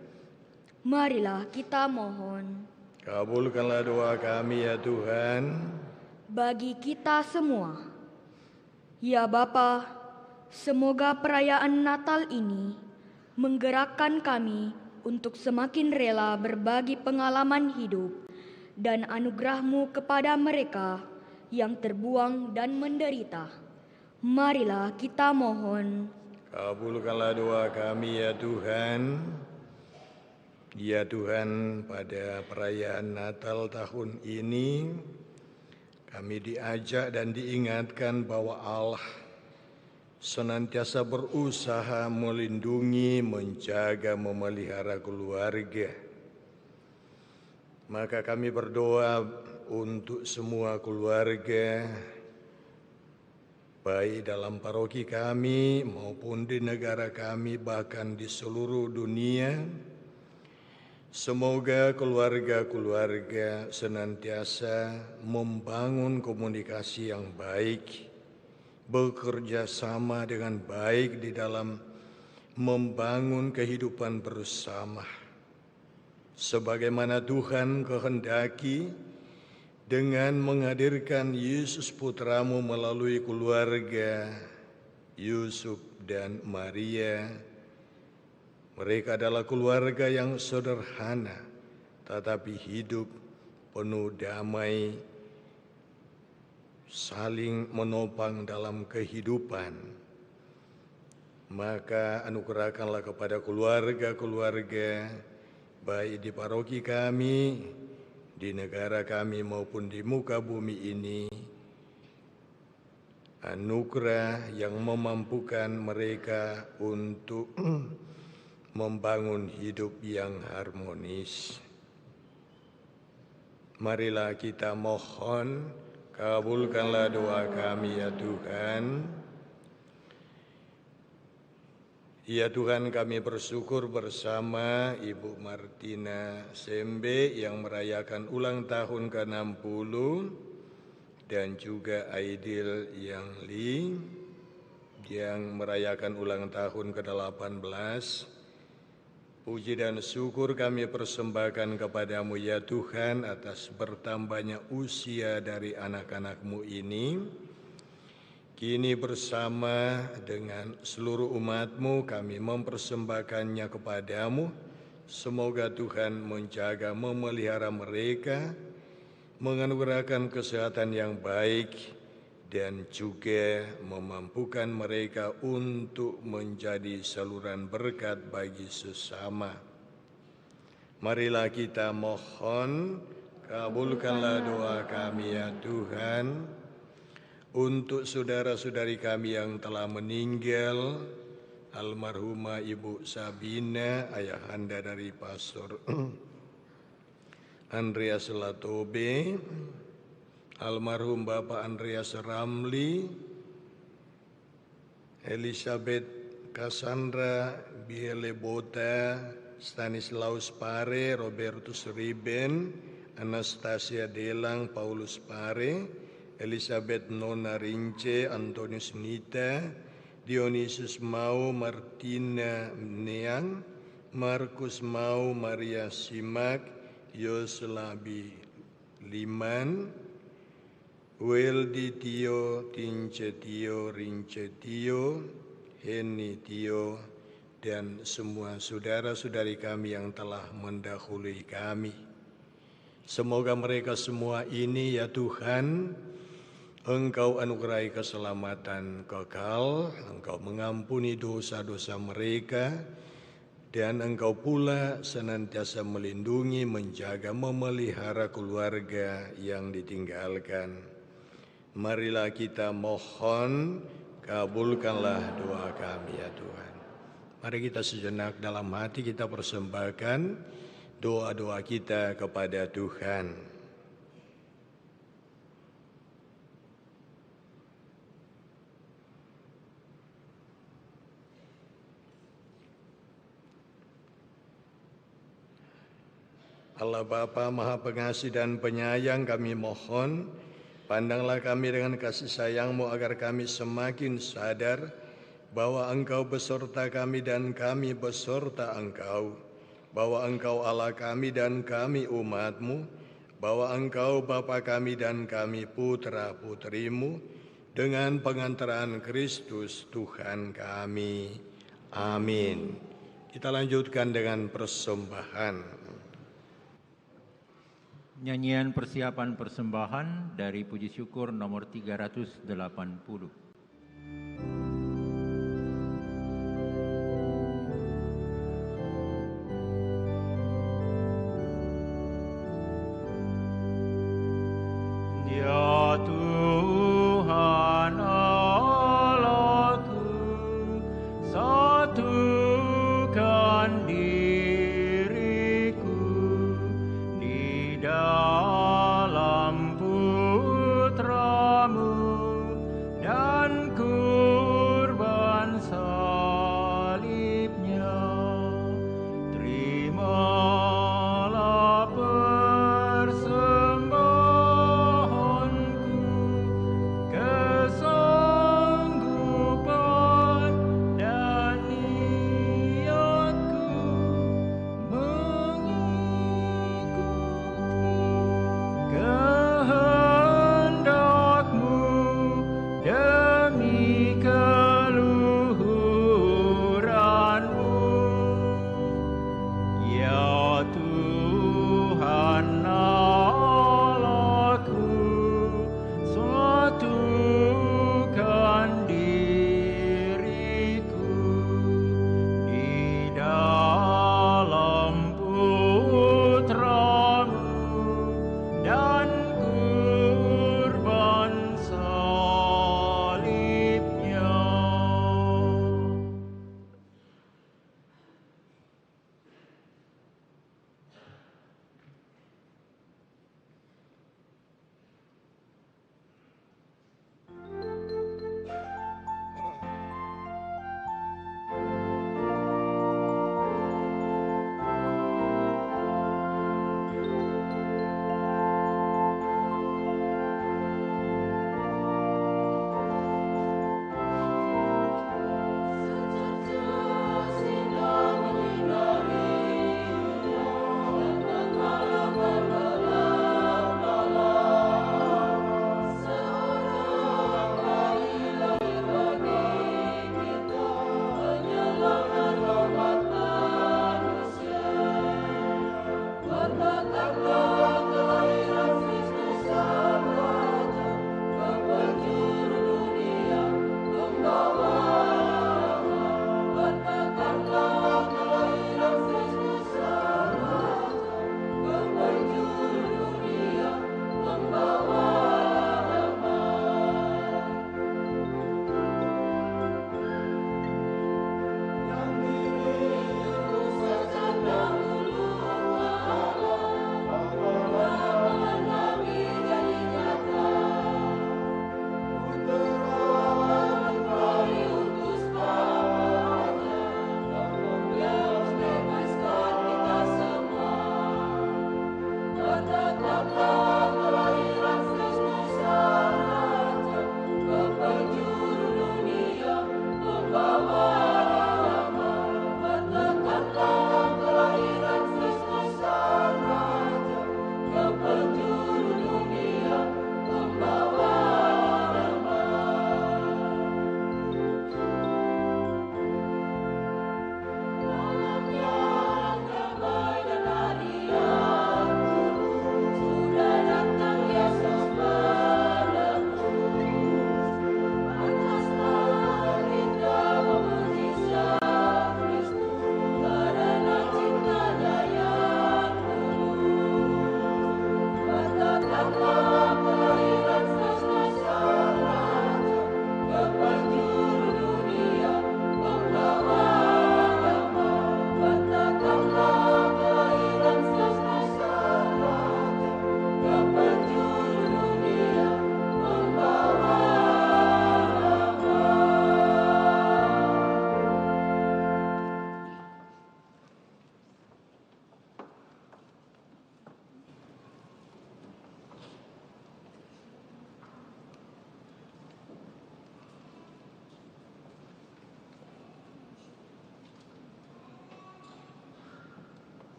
Marilah kita mohon. Kabulkanlah doa kami ya Tuhan. Bagi kita semua, ya Bapa, semoga perayaan Natal ini menggerakkan kami untuk semakin rela berbagi pengalaman hidup dan anugerah-Mu kepada mereka yang terbuang dan menderita. Marilah kita mohon. Kabulkanlah doa kami ya Tuhan. Ya Tuhan, pada perayaan Natal tahun ini kami diajak dan diingatkan bahwa Allah senantiasa berusaha melindungi, menjaga, memelihara keluarga. Maka kami berdoa untuk semua keluarga, baik dalam paroki kami maupun di negara kami, bahkan di seluruh dunia. Semoga keluarga-keluarga senantiasa membangun komunikasi yang baik, bekerja sama dengan baik di dalam membangun kehidupan bersama. Sebagaimana Tuhan kehendaki, dengan menghadirkan Yesus Putra-Mu melalui keluarga Yusuf dan Maria, mereka adalah keluarga yang sederhana, tetapi hidup penuh damai, saling menopang dalam kehidupan. Maka anugerahkanlah kepada keluarga-keluarga, baik di paroki kami, di negara kami maupun di muka bumi ini, anugerah yang memampukan mereka untuk membangun hidup yang harmonis. Marilah kita mohon, kabulkanlah doa kami ya Tuhan. Ya Tuhan, kami bersyukur bersama Ibu Martina Sembe yang merayakan ulang tahun ke-60 dan juga Aidil Yang Li yang merayakan ulang tahun ke-18. Puji dan syukur kami persembahkan kepadamu ya Tuhan atas bertambahnya usia dari anak-anak-Mu ini. Kini bersama dengan seluruh umat-Mu kami mempersembahkannya kepadamu. Semoga Tuhan menjaga, memelihara mereka, menganugerahkan kesehatan yang baik, dan juga memampukan mereka untuk menjadi saluran berkat bagi sesama. Marilah kita mohon, kabulkanlah doa kami ya Tuhan, untuk saudara-saudari kami yang telah meninggal, almarhumah Ibu Sabina, ayahanda dari Pastor Andreas Latobe, almarhum Bapak Andreas Ramli, Elizabeth Cassandra Bielebota, Stanislaus Pare, Robertus Riben, Anastasia Delang, Paulus Pare, Elizabeth Nona Rince, Antonius Nita, Dionysius Mau, Martina Neang, Markus Mau, Maria Simak, Yoslabi Liman, Weldi Tio, Tince Tio, Rince Tio, Heni Tio, dan semua saudara-saudari kami yang telah mendahului kami. Semoga mereka semua ini ya Tuhan, Engkau anugerahi keselamatan kekal, Engkau mengampuni dosa-dosa mereka, dan Engkau pula senantiasa melindungi, menjaga, memelihara keluarga yang ditinggalkan. Marilah kita mohon, kabulkanlah doa kami ya Tuhan. Mari kita sejenak dalam hati kita persembahkan doa-doa kita kepada Tuhan. Allah Bapa Maha Pengasih dan Penyayang, kami mohon, pandanglah kami dengan kasih sayang-Mu agar kami semakin sadar bahwa Engkau beserta kami dan kami beserta Engkau, bahwa Engkau Allah kami dan kami umat-Mu, bahwa Engkau Bapa kami dan kami putra-putri-Mu, dengan pengantaran Kristus Tuhan kami. Amin. Kita lanjutkan dengan persembahan. Nyanyian persiapan persembahan dari puji syukur nomor 380. Ya Tuhan Allahku, satukan diriku di dalam Putra-Mu dan kurban salibnya. Terimalah persembahan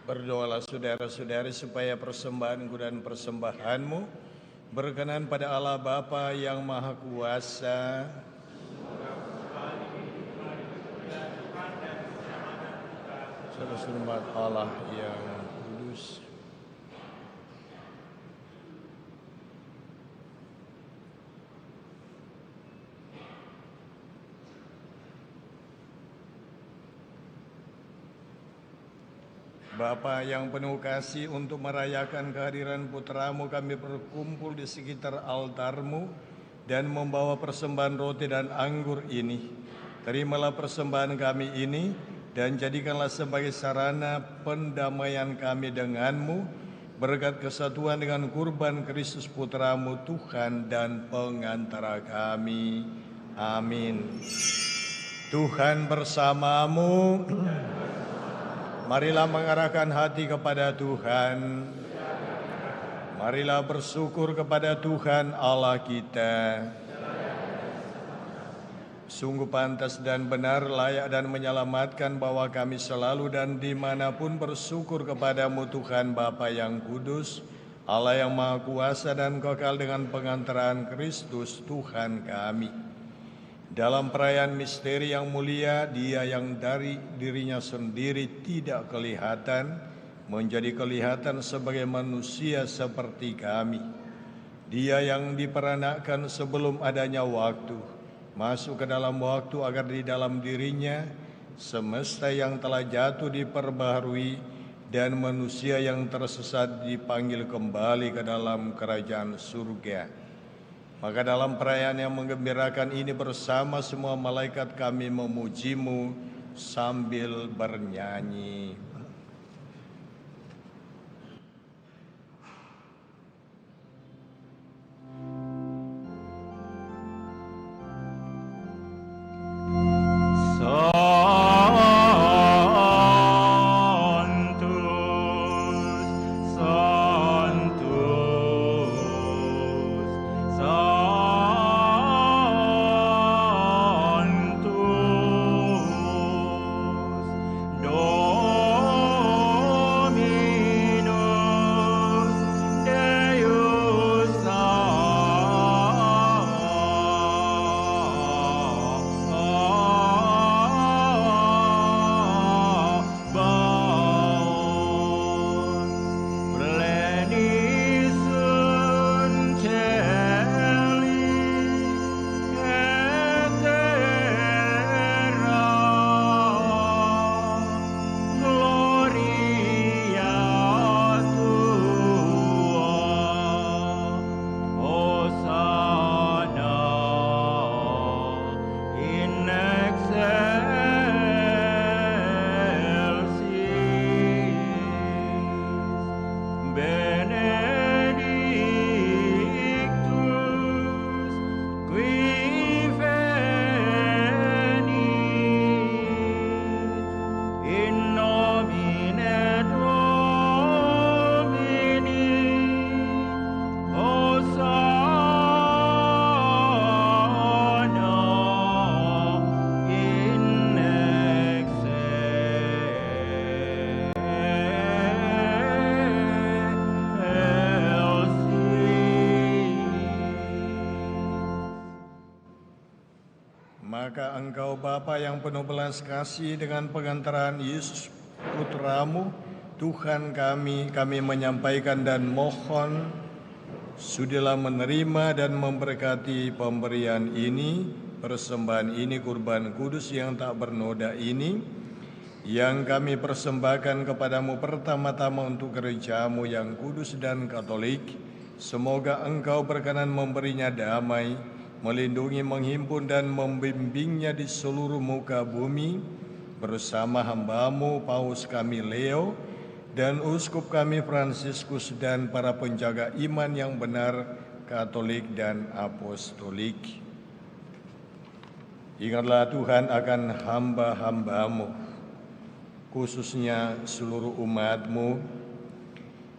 Berdoalah saudara-saudari supaya persembahanku dan persembahanmu berkenan pada Allah Bapa yang Maha Kuasa. Salam hormat Allah yang kudus. Bapa yang penuh kasih, untuk merayakan kehadiran putramu kami berkumpul di sekitar altarmu dan membawa persembahan roti dan anggur ini. Terimalah persembahan kami ini dan jadikanlah sebagai sarana pendamaian kami denganmu, berkat kesatuan dengan kurban Kristus putramu Tuhan dan pengantara kami. Amin. Tuhan bersamamu. Marilah mengarahkan hati kepada Tuhan. Marilah bersyukur kepada Tuhan Allah kita. Sungguh pantas dan benar, layak dan menyelamatkan bahwa kami selalu dan dimanapun bersyukur kepadamu Tuhan Bapa yang kudus, Allah yang Maha Kuasa dan kekal dengan pengantaran Kristus Tuhan kami. Dalam perayaan misteri yang mulia, Dia yang dari dirinya sendiri tidak kelihatan, menjadi kelihatan sebagai manusia seperti kami. Dia yang diperanakkan sebelum adanya waktu, masuk ke dalam waktu agar di dalam dirinya semesta yang telah jatuh diperbaharui dan manusia yang tersesat dipanggil kembali ke dalam kerajaan surga. Maka dalam perayaan yang menggembirakan ini bersama semua malaikat kami memuji-Mu sambil bernyanyi. Maka Engkau Bapa yang penuh belas kasih, dengan pengantaran Yesus Putramu, Tuhan kami menyampaikan dan mohon, sudilah menerima dan memberkati pemberian ini, persembahan ini, kurban kudus yang tak bernoda ini, yang kami persembahkan kepadamu pertama-tama untuk gerejamu yang kudus dan katolik. Semoga Engkau berkenan memberinya damai, melindungi, menghimpun, dan membimbingnya di seluruh muka bumi, bersama hamba-Mu Paus kami Leo, dan Uskup kami Fransiskus, dan para penjaga iman yang benar, Katolik dan Apostolik. Ingatlah Tuhan akan hamba-hamba-Mu, khususnya seluruh umat-Mu,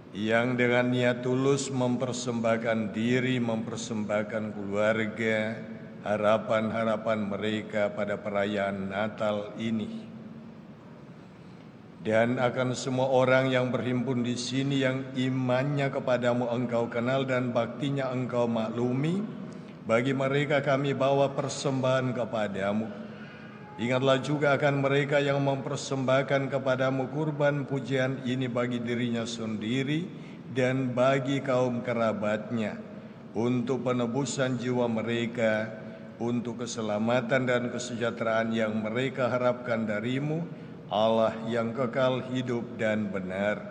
yang dengan niat tulus mempersembahkan diri, mempersembahkan keluarga, harapan-harapan mereka pada perayaan Natal ini. dan akan semua orang yang berhimpun di sini yang imannya kepadamu Engkau kenal dan baktinya Engkau maklumi. Bagi mereka kami bawa persembahan kepadamu. Ingatlah juga akan mereka yang mempersembahkan kepadamu kurban pujian ini bagi dirinya sendiri dan bagi kaum kerabatnya, untuk penebusan jiwa mereka, untuk keselamatan dan kesejahteraan yang mereka harapkan darimu, Allah yang kekal hidup dan benar.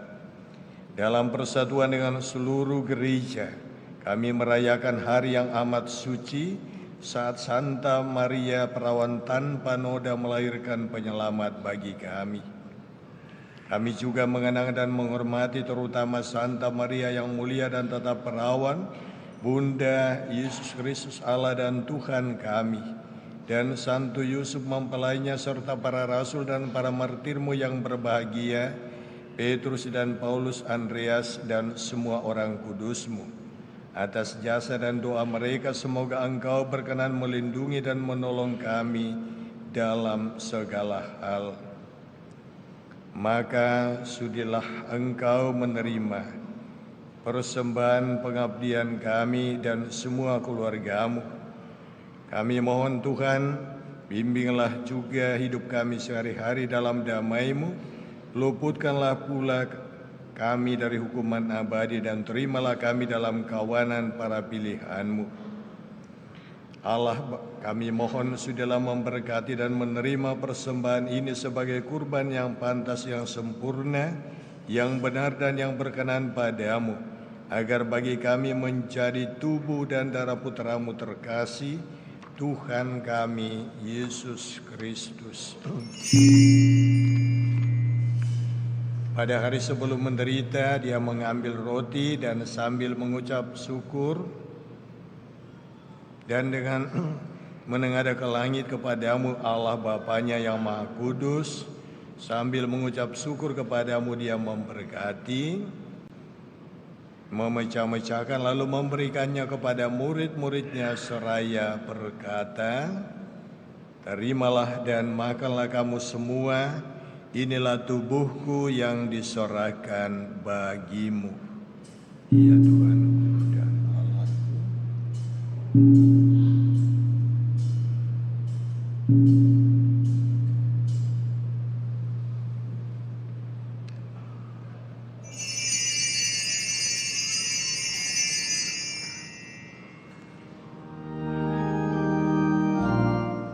Dalam persatuan dengan seluruh gereja, kami merayakan hari yang amat suci saat Santa Maria perawan tanpa noda melahirkan penyelamat bagi kami. Kami juga mengenang dan menghormati terutama Santa Maria yang mulia dan tetap perawan, Bunda Yesus Kristus Allah dan Tuhan kami, dan Santo Yusuf mempelainya serta para rasul dan para martirmu yang berbahagia, Petrus dan Paulus, Andreas dan semua orang kudusmu. Atas jasa dan doa mereka semoga Engkau berkenan melindungi dan menolong kami dalam segala hal. Maka sudilah Engkau menerima persembahan pengabdian kami dan semua keluargamu. Kami mohon Tuhan, bimbinglah juga hidup kami sehari-hari dalam damai-Mu, luputkanlah pula kami dari hukuman abadi dan terimalah kami dalam kawanan para pilihan-Mu. Allah, kami mohon sudilah memberkati dan menerima persembahan ini sebagai kurban yang pantas, yang sempurna, yang benar dan yang berkenan padamu, agar bagi kami menjadi tubuh dan darah Putra-Mu terkasih, Tuhan kami, Yesus Kristus. Pada hari sebelum menderita, Dia mengambil roti dan sambil mengucap syukur, dan dengan menengadah ke langit kepadamu Allah Bapanya yang Maha Kudus, sambil mengucap syukur kepadamu Dia memberkati, memecah-mecahkan lalu memberikannya kepada murid-muridnya seraya berkata, terimalah dan makanlah kamu semua, inilah tubuhku yang diserahkan bagimu. Ya Tuhan dan Allahku.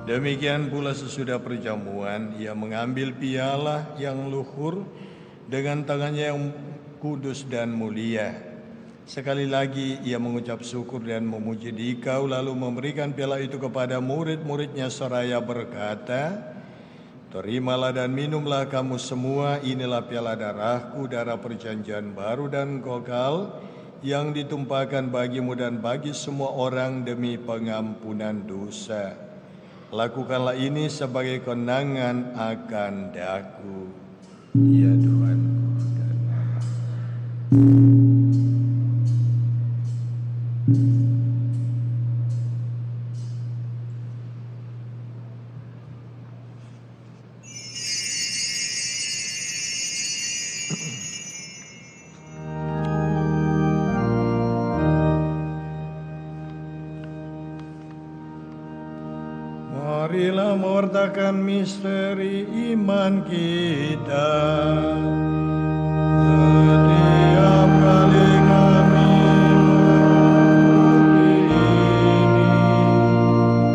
Demikian pula sesudah perjamuan, Ia mengambil piala yang luhur dengan tangannya yang kudus dan mulia. Sekali lagi Ia mengucap syukur dan memuji Dikau, lalu memberikan piala itu kepada murid-muridnya seraya berkata, terimalah dan minumlah kamu semua, inilah piala darahku, darah perjanjian baru dan kekal, yang ditumpahkan bagimu dan bagi semua orang demi pengampunan dosa. Lakukanlah ini sebagai kenangan akan daku. Ya Tuhanku dan Allahku. Marilah mewartakan misteri iman kita. Setiap kali kami menguji ini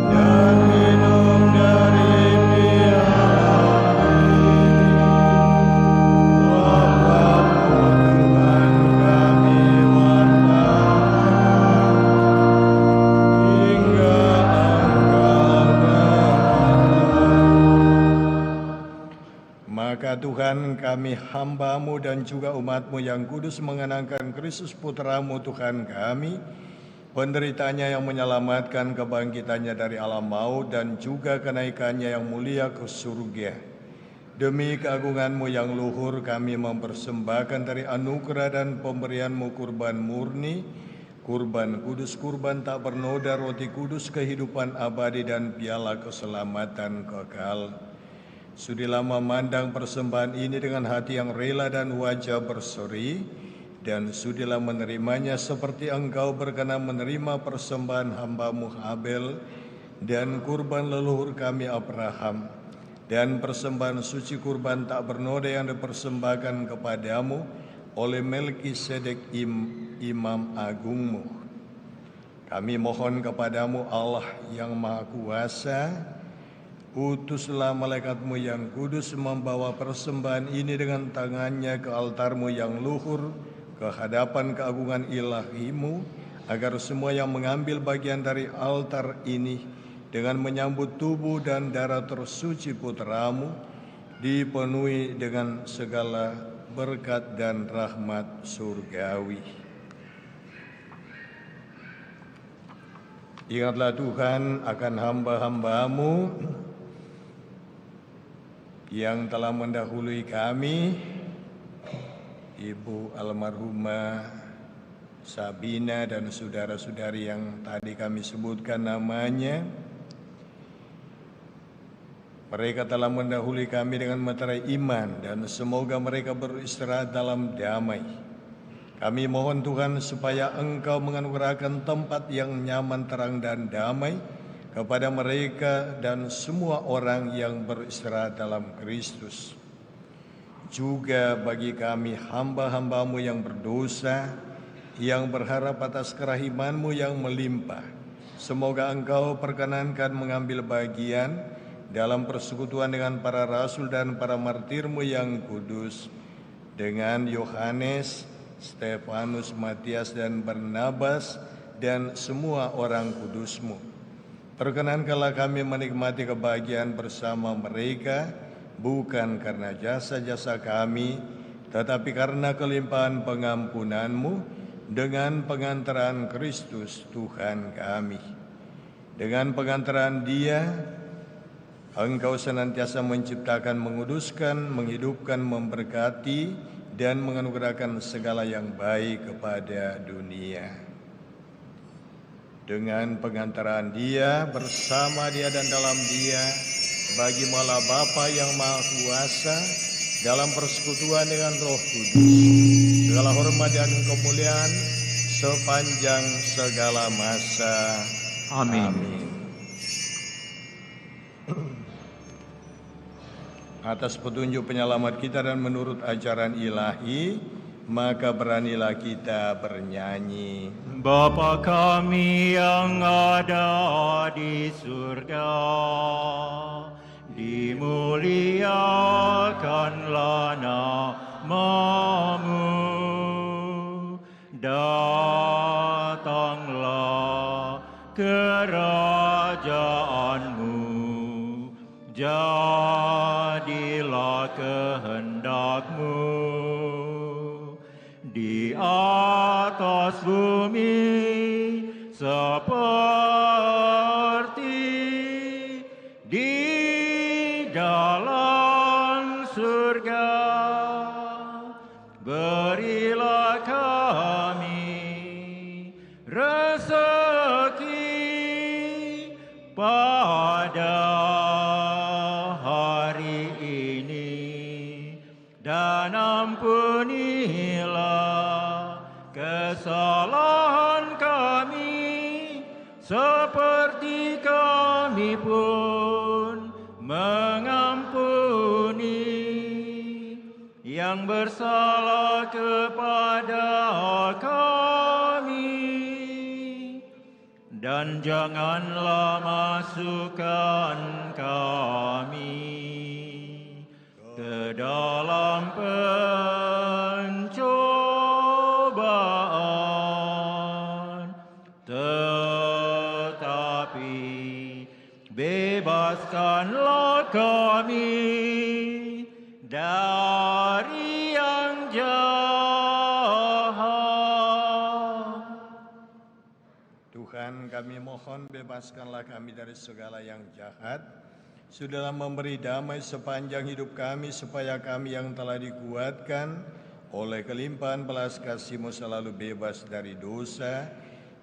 dan minum dari piala ini, apapun Tuhan kami wartakan hingga Maka Tuhan, kami hamba-Mu dan juga umat-Mu yang kudus mengenangkan Kristus Putra-Mu Tuhan kami, penderitaannya yang menyelamatkan, kebangkitannya dari alam maut, dan juga kenaikannya yang mulia ke surga. Demi keagungan-Mu yang luhur, kami mempersembahkan dari anugerah dan pemberian-Mu kurban murni, kurban kudus, kurban tak bernoda, roti kudus, kehidupan abadi, dan piala keselamatan kekal. Sudilah memandang persembahan ini dengan hati yang rela dan wajah berseri, dan sudilah menerimanya seperti Engkau berkenan menerima persembahan hamba-Mu Habel dan kurban leluhur kami Abraham, dan persembahan suci kurban tak bernoda yang dipersembahkan kepadamu oleh Melkisedek Imam Agungmu. Kami mohon kepadamu Allah yang Maha Kuasa, utuslah malaikat-Mu yang kudus membawa persembahan ini dengan tangannya ke altar-Mu yang luhur, ke hadapan keagungan ilahi-Mu, agar semua yang mengambil bagian dari altar ini dengan menyambut tubuh dan darah tersuci putra-Mu dipenuhi dengan segala berkat dan rahmat surgawi. Ingatlah Tuhan akan hamba-hamba-Mu yang telah mendahului kami, Ibu almarhumah Sabina dan saudara-saudari yang tadi kami sebutkan namanya. Mereka telah mendahului kami dengan meterai iman, dan semoga mereka beristirahat dalam damai. Kami mohon Tuhan supaya Engkau menganugerahkan tempat yang nyaman, terang, dan damai kepada mereka dan semua orang yang beristirahat dalam Kristus. Juga bagi kami hamba-hamba-Mu yang berdosa, yang berharap atas kerahiman-Mu yang melimpah, semoga Engkau perkenankan mengambil bagian dalam persekutuan dengan para rasul dan para martir-Mu yang kudus, dengan Yohanes, Stefanus, Matias, dan Barnabas, dan semua orang kudus-Mu. Perkenankanlah kami menikmati kebahagiaan bersama mereka, bukan karena jasa-jasa kami, tetapi karena kelimpahan pengampunan-Mu dengan pengantaran Kristus Tuhan kami. Dengan pengantaran Dia, Engkau senantiasa menciptakan, menguduskan, menghidupkan, memberkati, dan menganugerahkan segala yang baik kepada dunia. Dengan pengantaran Dia, bersama Dia, dan dalam Dia, bagi Allah Bapa yang Maha Kuasa, dalam persekutuan dengan Roh Kudus, segala hormat dan kemuliaan sepanjang segala masa. Amin. Atas petunjuk penyelamat kita dan menurut ajaran ilahi, maka beranilah kita bernyanyi. Bapa kami yang ada di surga, dimuliakanlah nama-Mu, datanglah kerajaan-Mu, jadilah kehendak-Mu di atas bumi seperti di dalam surga. Berilah kami rezeki pada hari ini, dan ampunilah kesalahan kami seperti kami pun mengampuni yang bersalah kepada kami, dan janganlah masukkan kami ke dalam pencobaan, tetapi bebaskanlah kami dari yang jahat. Tuhan, kami mohon bebaskanlah kami dari segala yang jahat. Sudahlah memberi damai sepanjang hidup kami, supaya kami yang telah dikuatkan oleh kelimpahan belas kasih-Mu selalu bebas dari dosa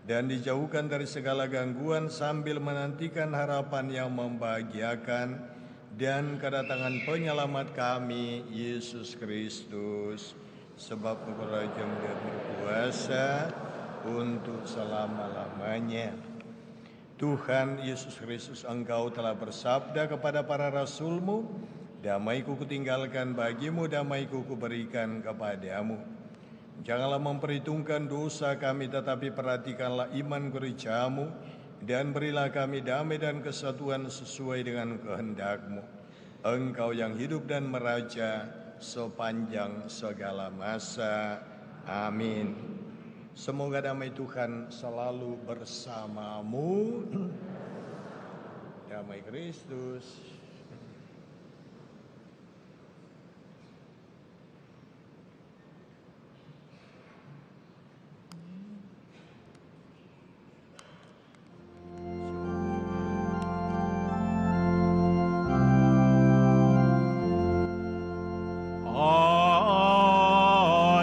dan dijauhkan dari segala gangguan, sambil menantikan harapan yang membahagiakan dan kedatangan penyelamat kami, Yesus Kristus. Sebab Engkau Raja dan berkuasa untuk selama-lamanya. Tuhan Yesus Kristus, Engkau telah bersabda kepada para rasul-Mu, damai-Ku kutinggalkan bagimu, damai-Ku kuberikan kepadamu. Janganlah memperhitungkan dosa kami, tetapi perhatikanlah iman gereja-Mu, dan berilah kami damai dan kesatuan sesuai dengan kehendak-Mu. Engkau yang hidup dan meraja sepanjang segala masa. Amin. Semoga damai Tuhan selalu bersamamu. Damai Kristus.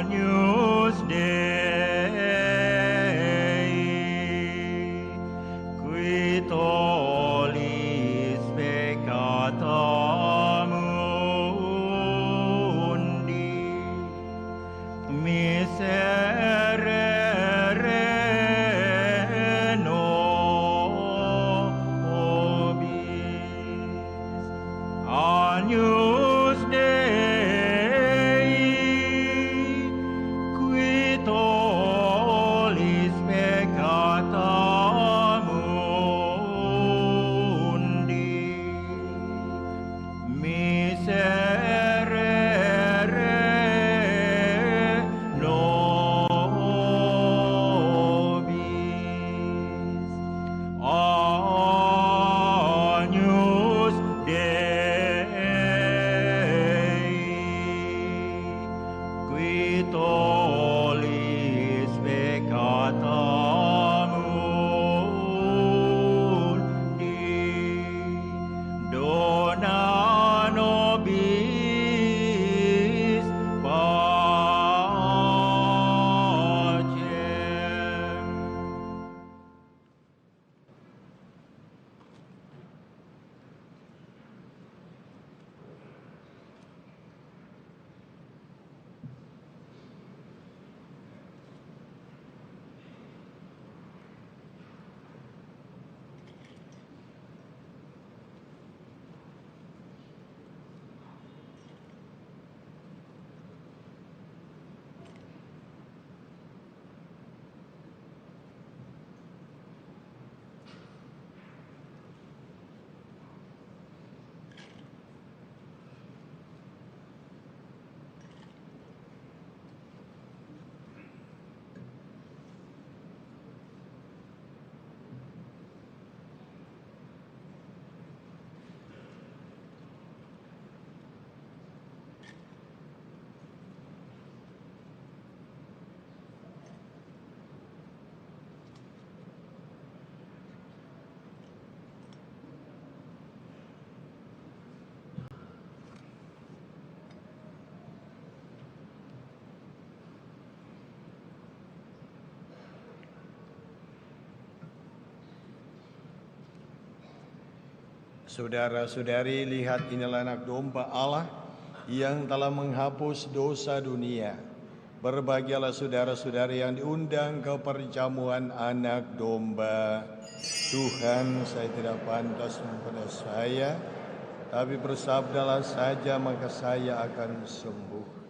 Agnus Dei, qui tollis peccata mundi, miserere nobis. Agnus Dei, qui tollis peccata mundi, miserere nobis. Agnus Dei, qui tollis peccata mundi, dona nobis pacem. Saudara-saudari, lihat inilah anak domba Allah yang telah menghapus dosa dunia. Berbahagialah saudara-saudari yang diundang ke perjamuan anak domba. Tuhan, saya tidak pantas kepada saya, tapi bersabdalah saja maka saya akan sembuh.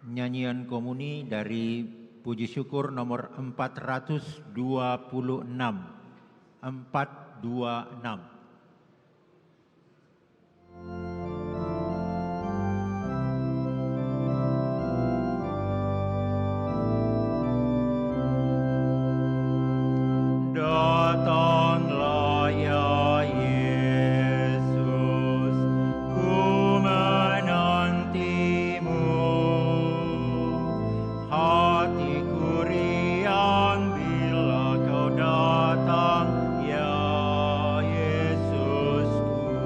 nyanyian komuni dari puji syukur nomor 426. 426. Datanglah ya Yesus, ku menantimu. Hatiku riang bila kau datang ya Yesusku.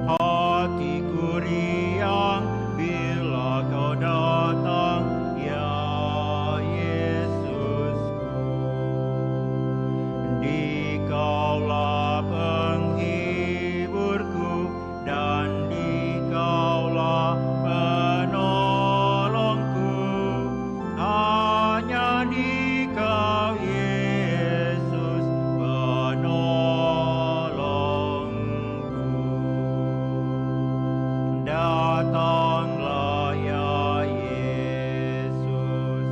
Hatiku riang bila kau datang ya Dikaulah penghiburku dan Dikaulah penolongku, hanya Dikau Yesus penolongku. Datanglah ya Yesus,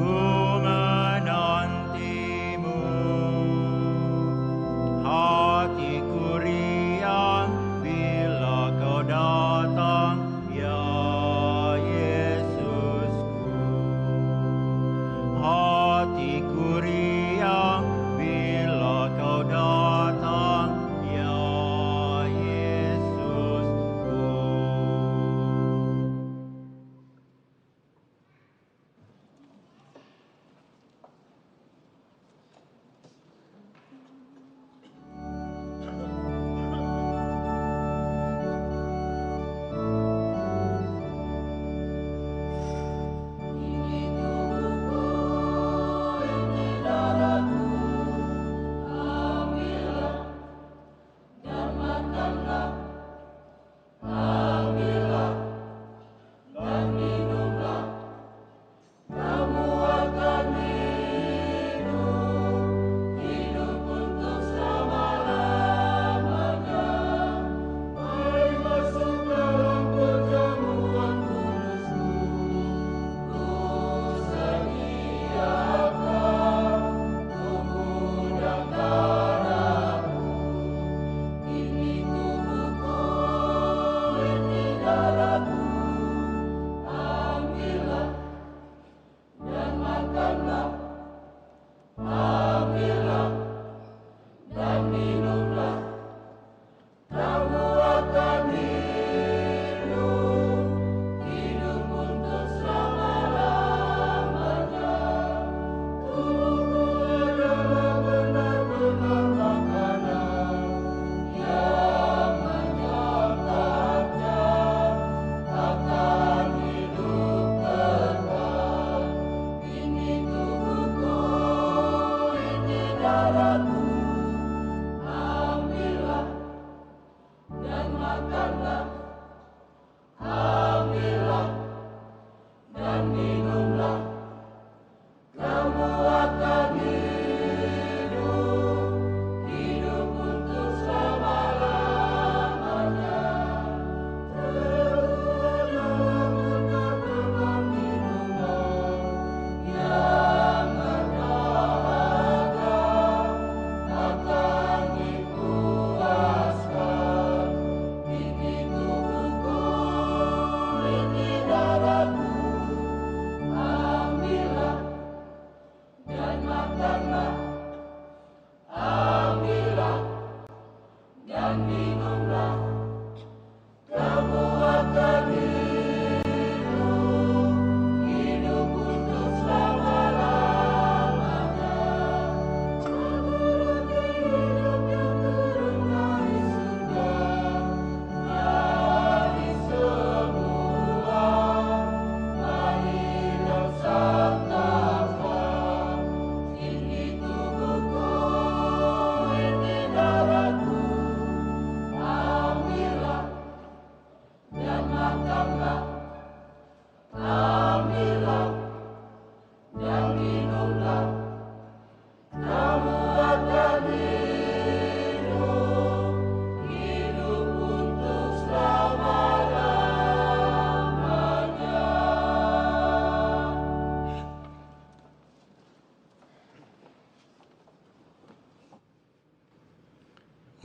ku menantimu. Hatiku riang bila kau datang ya Yesusku. Hatiku riang bila kau datang ya Yesusku.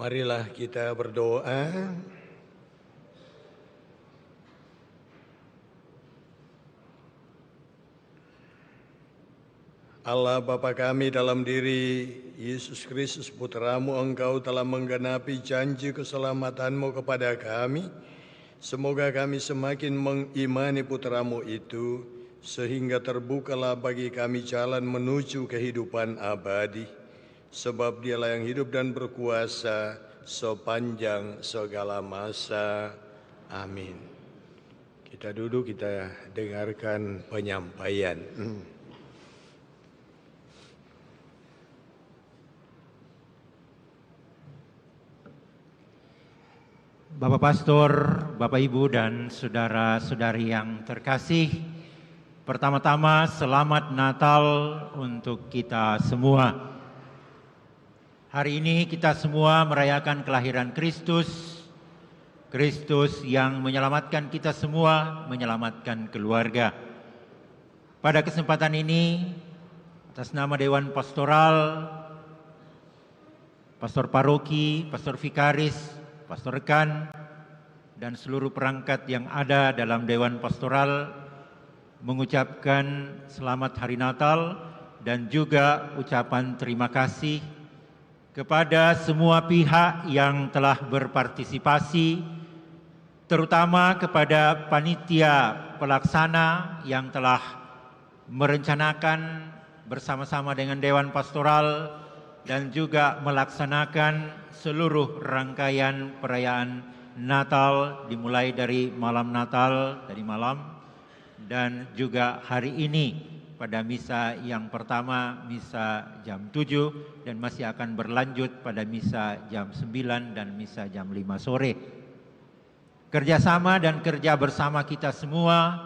Marilah kita berdoa. Allah Bapa kami, dalam diri Yesus Kristus Putra-Mu, Engkau telah menggenapi janji keselamatan-Mu kepada kami. Semoga kami semakin mengimani Putra-Mu itu, sehingga terbukalah bagi kami jalan menuju kehidupan abadi. Sebab Dialah yang hidup dan berkuasa sepanjang segala masa. Amin. Kita duduk, kita dengarkan penyampaian. Bapak Pastor, Bapak Ibu dan saudara-saudari yang terkasih, pertama-tama selamat Natal untuk kita semua. Hari ini kita semua merayakan kelahiran Kristus, Kristus yang menyelamatkan kita semua, menyelamatkan keluarga. Pada kesempatan ini, atas nama Dewan Pastoral, Pastor Paroki, Pastor Vikaris, Pastor Rekan, dan seluruh perangkat yang ada dalam Dewan Pastoral mengucapkan selamat Hari Natal dan juga ucapan terima kasih kepada semua pihak yang telah berpartisipasi, terutama kepada panitia pelaksana yang telah merencanakan bersama-sama dengan Dewan Pastoral dan juga melaksanakan seluruh rangkaian perayaan Natal dimulai dari malam Natal tadi malam dan juga hari ini pada misa yang pertama, misa jam 7 dan masih akan berlanjut pada misa jam 9 dan misa jam 5 sore. Kerjasama dan kerja bersama kita semua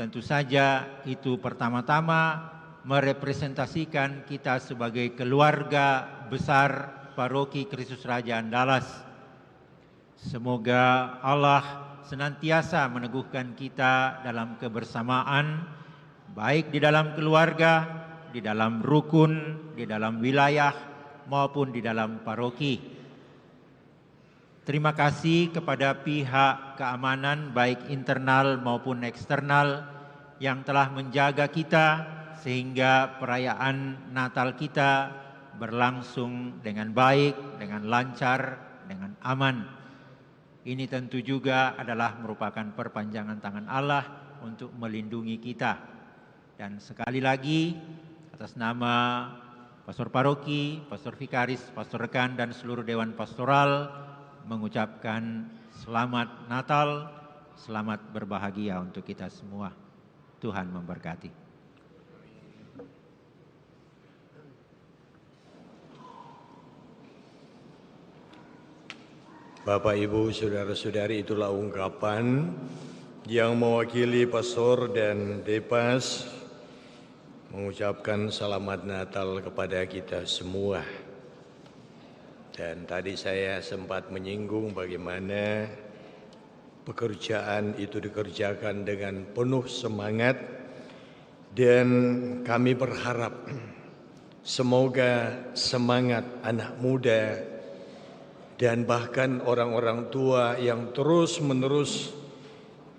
tentu saja itu pertama-tama merepresentasikan kita sebagai keluarga besar Paroki Kristus Raja Andalas. Semoga Allah senantiasa meneguhkan kita dalam kebersamaan, baik di dalam keluarga, di dalam rukun, di dalam wilayah, maupun di dalam paroki. Terima kasih kepada pihak keamanan baik internal maupun eksternal yang telah menjaga kita sehingga perayaan Natal kita berlangsung dengan baik, dengan lancar, dengan aman. Ini tentu juga adalah merupakan perpanjangan tangan Allah untuk melindungi kita. Dan sekali lagi atas nama Pastor Paroki, Pastor Vikaris, Pastor Rekan dan seluruh Dewan Pastoral mengucapkan selamat Natal, selamat berbahagia untuk kita semua. Tuhan memberkati. Bapak, Ibu, Saudara-saudari, itulah ungkapan yang mewakili Pastor dan Depas mengucapkan selamat Natal kepada kita semua. Dan tadi saya sempat menyinggung bagaimana pekerjaan itu dikerjakan dengan penuh semangat dan kami berharap semoga semangat anak muda dan bahkan orang-orang tua yang terus-menerus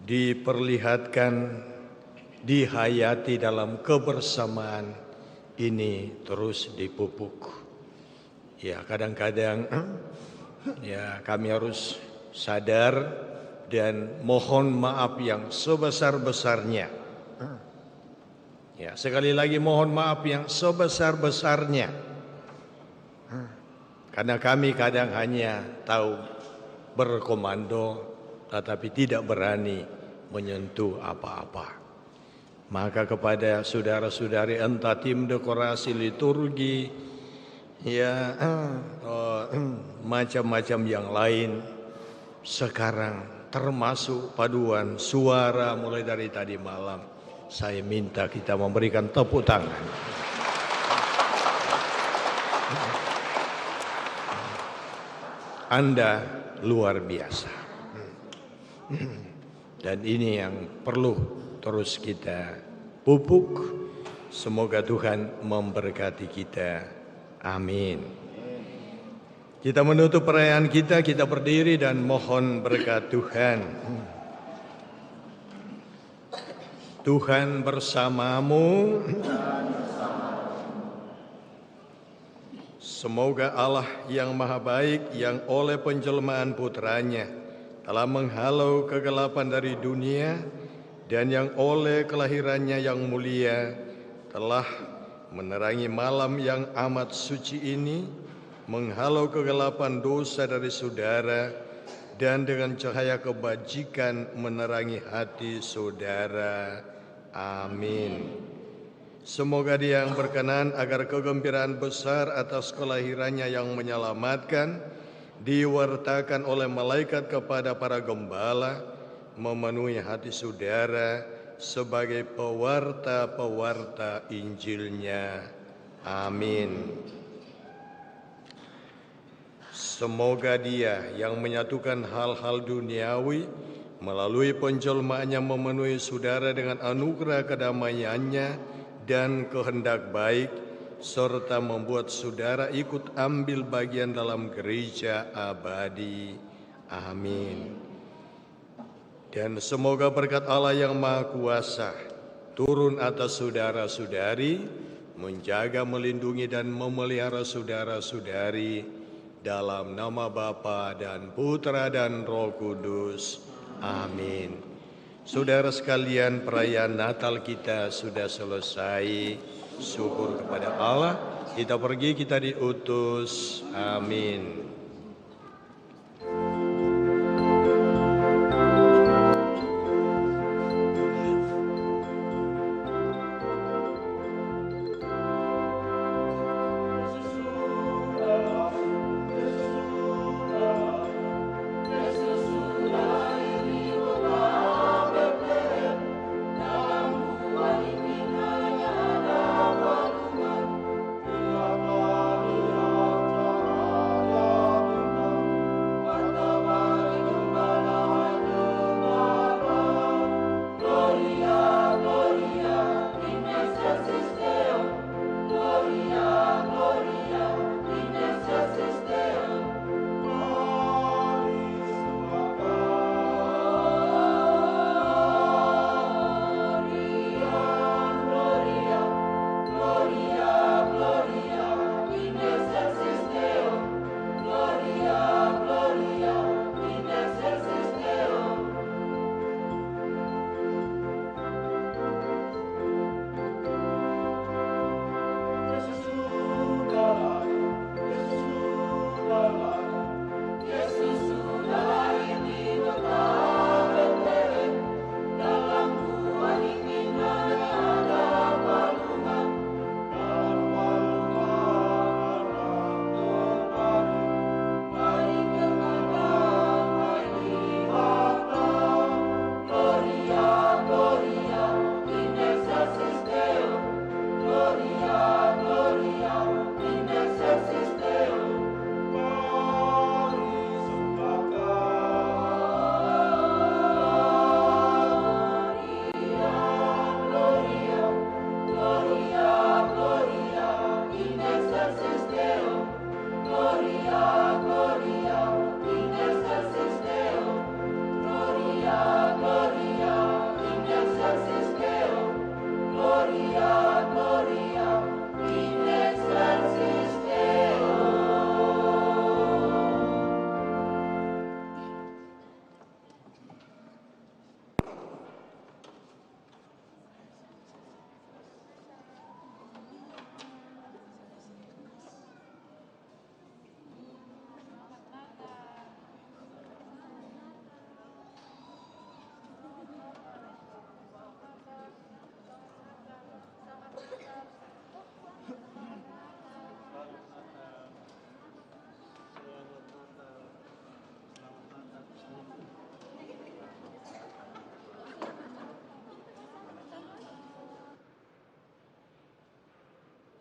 diperlihatkan, dihayati dalam kebersamaan ini terus dipupuk. Ya, kadang-kadang ya kami harus sadar dan mohon maaf yang sebesar-besarnya. Ya, sekali lagi mohon maaf yang sebesar-besarnya. Karena kami kadang hanya tahu berkomando tetapi tidak berani menyentuh apa-apa. Maka kepada saudara-saudari entah tim dekorasi liturgi, ya macam-macam yang lain, sekarang termasuk paduan suara mulai dari tadi malam, saya minta kita memberikan tepuk tangan. Anda luar biasa. Dan ini yang perlu terus kita pupuk. Semoga Tuhan memberkati kita. Amin. Kita menutup perayaan kita berdiri dan mohon berkat Tuhan. Tuhan bersamamu. Semoga Allah yang maha baik yang oleh penjelmaan putranya telah menghalau kegelapan dari dunia dan yang oleh kelahirannya yang mulia telah menerangi malam yang amat suci ini, menghalau kegelapan dosa dari saudara, dan dengan cahaya kebajikan menerangi hati saudara. Amin. Semoga Dia yang berkenan agar kegembiraan besar atas kelahirannya yang menyelamatkan diwartakan oleh malaikat kepada para gembala, memenuhi hati saudara sebagai pewarta-pewarta Injilnya. Amin. Semoga Dia yang menyatukan hal-hal duniawi melalui penjelmaannya memenuhi saudara dengan anugerah kedamaiannya dan kehendak baik, serta membuat saudara ikut ambil bagian dalam gereja abadi. Amin. Dan semoga berkat Allah yang Maha Kuasa turun atas saudara-saudari, menjaga, melindungi, dan memelihara saudara-saudari dalam nama Bapa dan Putra dan Roh Kudus. Amin. Saudara sekalian, perayaan Natal kita sudah selesai. Syukur kepada Allah. Kita pergi, kita diutus. Amin.